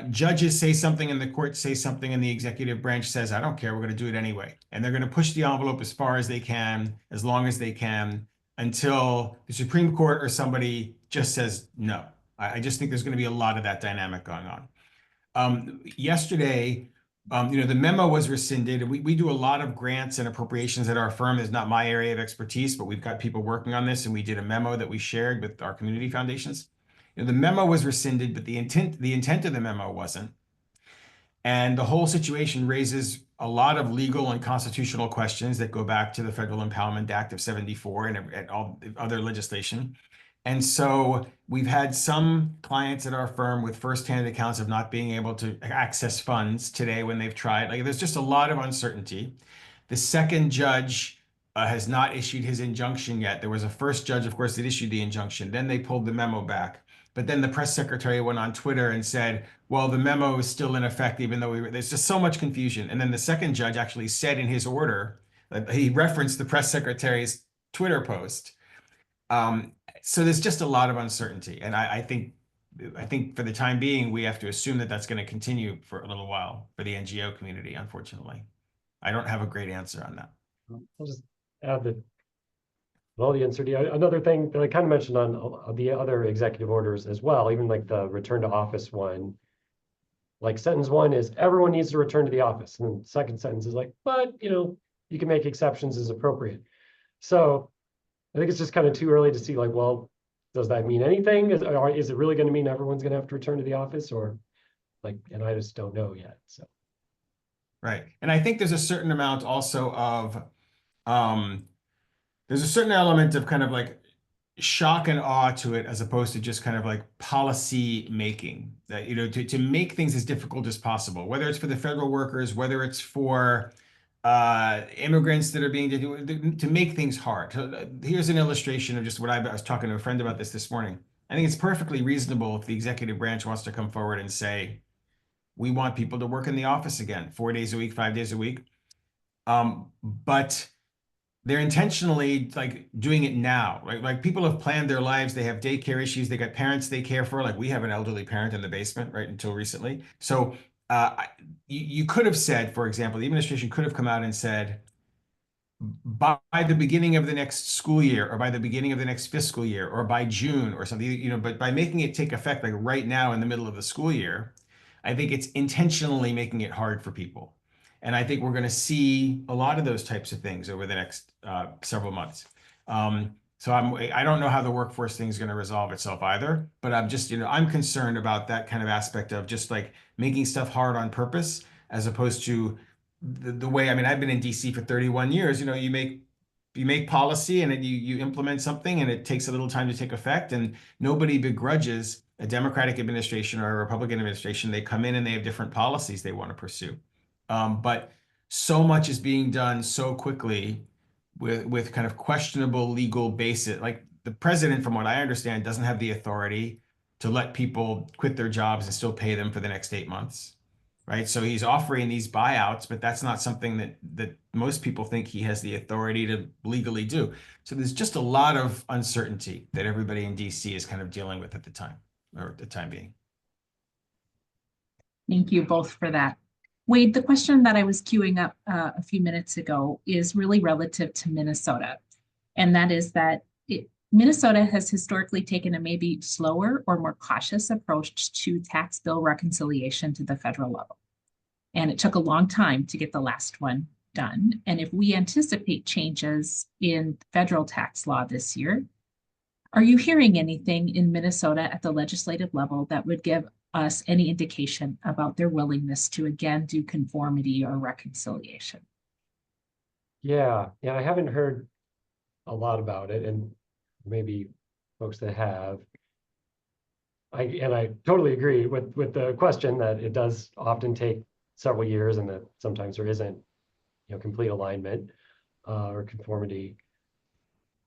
judges say something and the court say something and the executive branch says, I don't care, we're going to do it anyway. And they're going to push the envelope as far as they can, as long as they can, until the Supreme Court or somebody just says no. I just think there's going to be a lot of that dynamic going on. Yesterday, the memo was rescinded. We do a lot of grants and appropriations at our firm. It's not my area of expertise, but we've got people working on this, and we did a memo that we shared with our community foundations. The memo was rescinded, but the intent of the memo wasn't. And the whole situation raises a lot of legal and constitutional questions that go back to the Federal Empowerment Act of '74 and all other legislation. And so we've had some clients at our firm with firsthand accounts of not being able to access funds today when they've tried. Like, there's just a lot of uncertainty. The second judge has not issued his injunction yet. There was a first judge, of course, that issued the injunction. Then they pulled the memo back. But then the press secretary went on Twitter and said, well, the memo is still in effect, even though there's just so much confusion. And then the second judge actually said in his order, he referenced the press secretary's Twitter post. So there's just a lot of uncertainty. And I think for the time being, we have to assume that that's going to continue for a little while for the NGO community, unfortunately. I don't have a great answer on that. I'll just add that with all the uncertainty, another thing that I kind of mentioned on the other executive orders as well, even like the return to office one, like sentence 1 is everyone needs to return to the office. And then the second sentence is like, but you can make exceptions as appropriate. So I think it's just kind of too early to see, like, well, does that mean anything? Is it really going to mean everyone's going to have to return to the office, or like, and I just don't know yet. So. Right. And I think there's a certain amount also of, there's a certain element of kind of like shock and awe to it, as opposed to just kind of like policy making, that, to make things as difficult as possible, whether it's for the federal workers, whether it's for immigrants that are being to make things hard. Here's an illustration of just what I was talking to a friend about this morning. I think it's perfectly reasonable if the executive branch wants to come forward and say, we want people to work in the office again, 4 days a week, 5 days a week. But they're intentionally like doing it now, right? Like people have planned their lives. They have daycare issues. They got parents they care for. Like we have an elderly parent in the basement, right? Until recently. So you could have said, for example, the administration could have come out and said, by the beginning of the next school year, or by the beginning of the next fiscal year, or by June or something, you know, but by making it take effect like right now in the middle of the school year, I think it's intentionally making it hard for people. And I think we're going to see a lot of those types of things over the next several months. So I don't know how the workforce thing is going to resolve itself either, but I'm just, you know, I'm concerned about that kind of aspect of just like making stuff hard on purpose, as opposed to the way, I mean, I've been in DC for 31 years, you know, you make policy and then you implement something and it takes a little time to take effect, and nobody begrudges a Democratic administration or a Republican administration. They come in and they have different policies they want to pursue. But so much is being done so quickly with kind of questionable legal basis. Like the president, from what I understand, doesn't have the authority to let people quit their jobs and still pay them for the next 8 months. Right. So he's offering these buyouts, but that's not something that most people think he has the authority to legally do. So there's just a lot of uncertainty that everybody in DC is kind of dealing with at the time, or the time being. Thank you both for that. Wade, the question that I was queuing up a few minutes ago is really relative to Minnesota. And that is that Minnesota has historically taken a maybe slower or more cautious approach to tax bill reconciliation to the federal level. And it took a long time to get the last one done. And if we anticipate changes in federal tax law this year, are you hearing anything in Minnesota at the legislative level that would give us any indication about their willingness to again do conformity or reconciliation? Yeah, I haven't heard a lot about it, and maybe folks that have. I totally agree with the question that it does often take several years, and that sometimes there isn't, you know, complete alignment or conformity.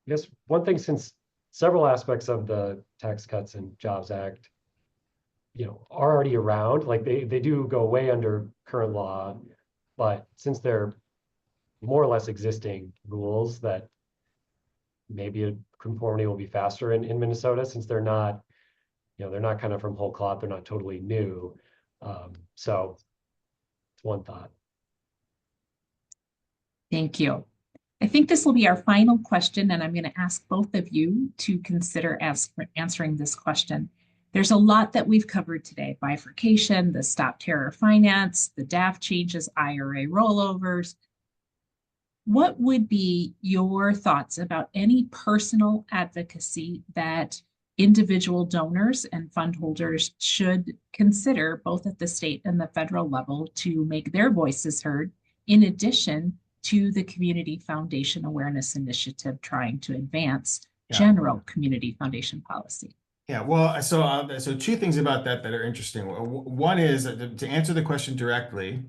I guess one thing, since several aspects of the Tax Cuts and Jobs Act, you know, are already around, like they do go way under current law, but since they're more or less existing rules, that maybe a conformity will be faster in Minnesota, since they're not, you know, they're not kind of from whole cloth, they're not totally new. So it's one thought. Thank you. I think this will be our final question, and I'm going to ask both of you to consider answering this question. There's a lot that we've covered today: bifurcation, the Stop Terror Finance, the DAF changes, IRA rollovers. What would be your thoughts about any personal advocacy that individual donors and fund holders should consider, both at the state and the federal level, to make their voices heard, in addition to the Community Foundation Awareness Initiative trying to advance general community foundation policy? Yeah, well, so two things about that are interesting. One is to answer the question directly.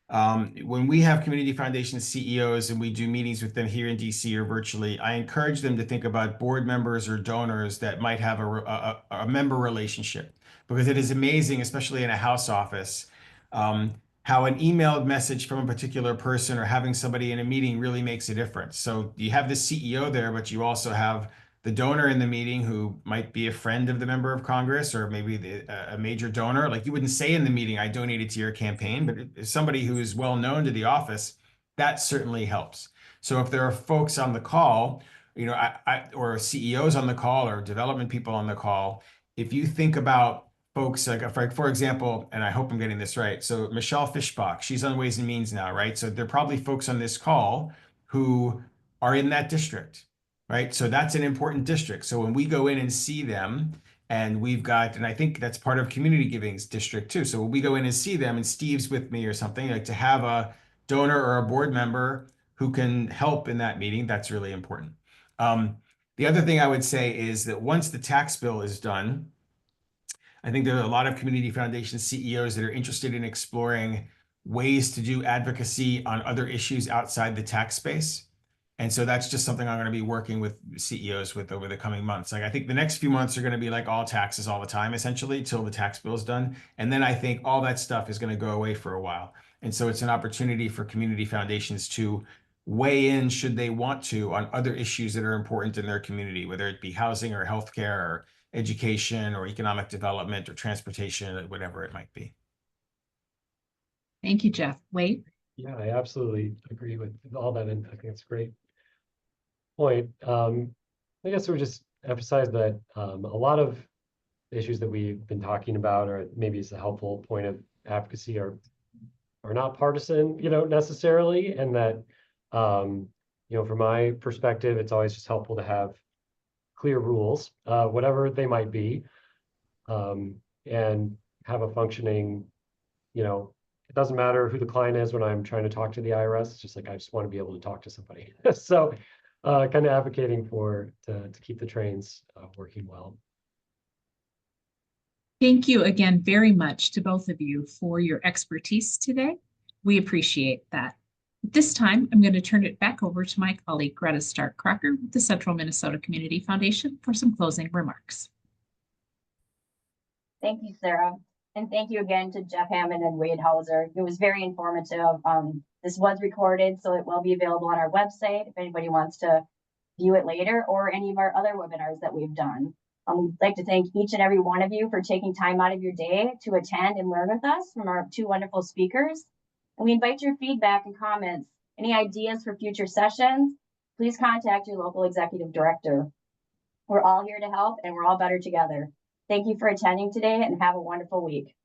When we have community foundation CEOs and we do meetings with them here in DC or virtually, I encourage them to think about board members or donors that might have a member relationship, because it is amazing, especially in a House office, how an emailed message from a particular person or having somebody in a meeting really makes a difference. So you have the CEO there, but you also have the donor in the meeting who might be a friend of the member of Congress, or maybe a major donor. Like, you wouldn't say in the meeting, I donated to your campaign, but if somebody who is well known to the office, that certainly helps. So if there are folks on the call, you know, or CEOs on the call, or development people on the call, if you think about folks like, for example, and I hope I'm getting this right, so Michelle Fischbach, she's on Ways and Means now, right? So there are probably folks on this call who are in that district. Right. So that's an important district. So when we go in and see them, and we've got, and I think that's part of Community Giving's district too. So when we go in and see them and Steve's with me or something, like, to have a donor or a board member who can help in that meeting, that's really important. The other thing I would say is that once the tax bill is done, I think there are a lot of community foundation CEOs that are interested in exploring ways to do advocacy on other issues outside the tax space. And so that's just something I'm going to be working with CEOs with over the coming months. Like I think the next few months are going to be like all taxes all the time, essentially, till the tax bill is done. And then I think all that stuff is going to go away for a while. And so it's an opportunity for community foundations to weigh in, should they want to, on other issues that are important in their community, whether it be housing or healthcare or education or economic development or transportation, or whatever it might be. Thank you, Jeff. Wade? Yeah, I absolutely agree with all that, and I think it's a great point. I guess we just emphasize that a lot of issues that we've been talking about, or maybe it's a helpful point of advocacy, are not partisan, necessarily, and that from my perspective, it's always just helpful to have clear rules, whatever they might be, and have a functioning, it doesn't matter who the client is when I'm trying to talk to the IRS. It's just like, I just want to be able to talk to somebody. So kind of advocating to keep the trains working well. Thank you again very much to both of you for your expertise today. We appreciate that. At this time, I'm going to turn it back over to my colleague, Greta Stark-Crocker with the Central Minnesota Community Foundation for some closing remarks. Thank you, Sarah. And thank you again to Jeff Hammond and Wade Hauser. It was very informative. This was recorded, so it will be available on our website if anybody wants to view it later, or any of our other webinars that we've done. I'd like to thank each and every one of you for taking time out of your day to attend and learn with us from our two wonderful speakers. And we invite your feedback and comments. Any ideas for future sessions, please contact your local executive director. We're all here to help, and we're all better together. Thank you for attending today, and have a wonderful week.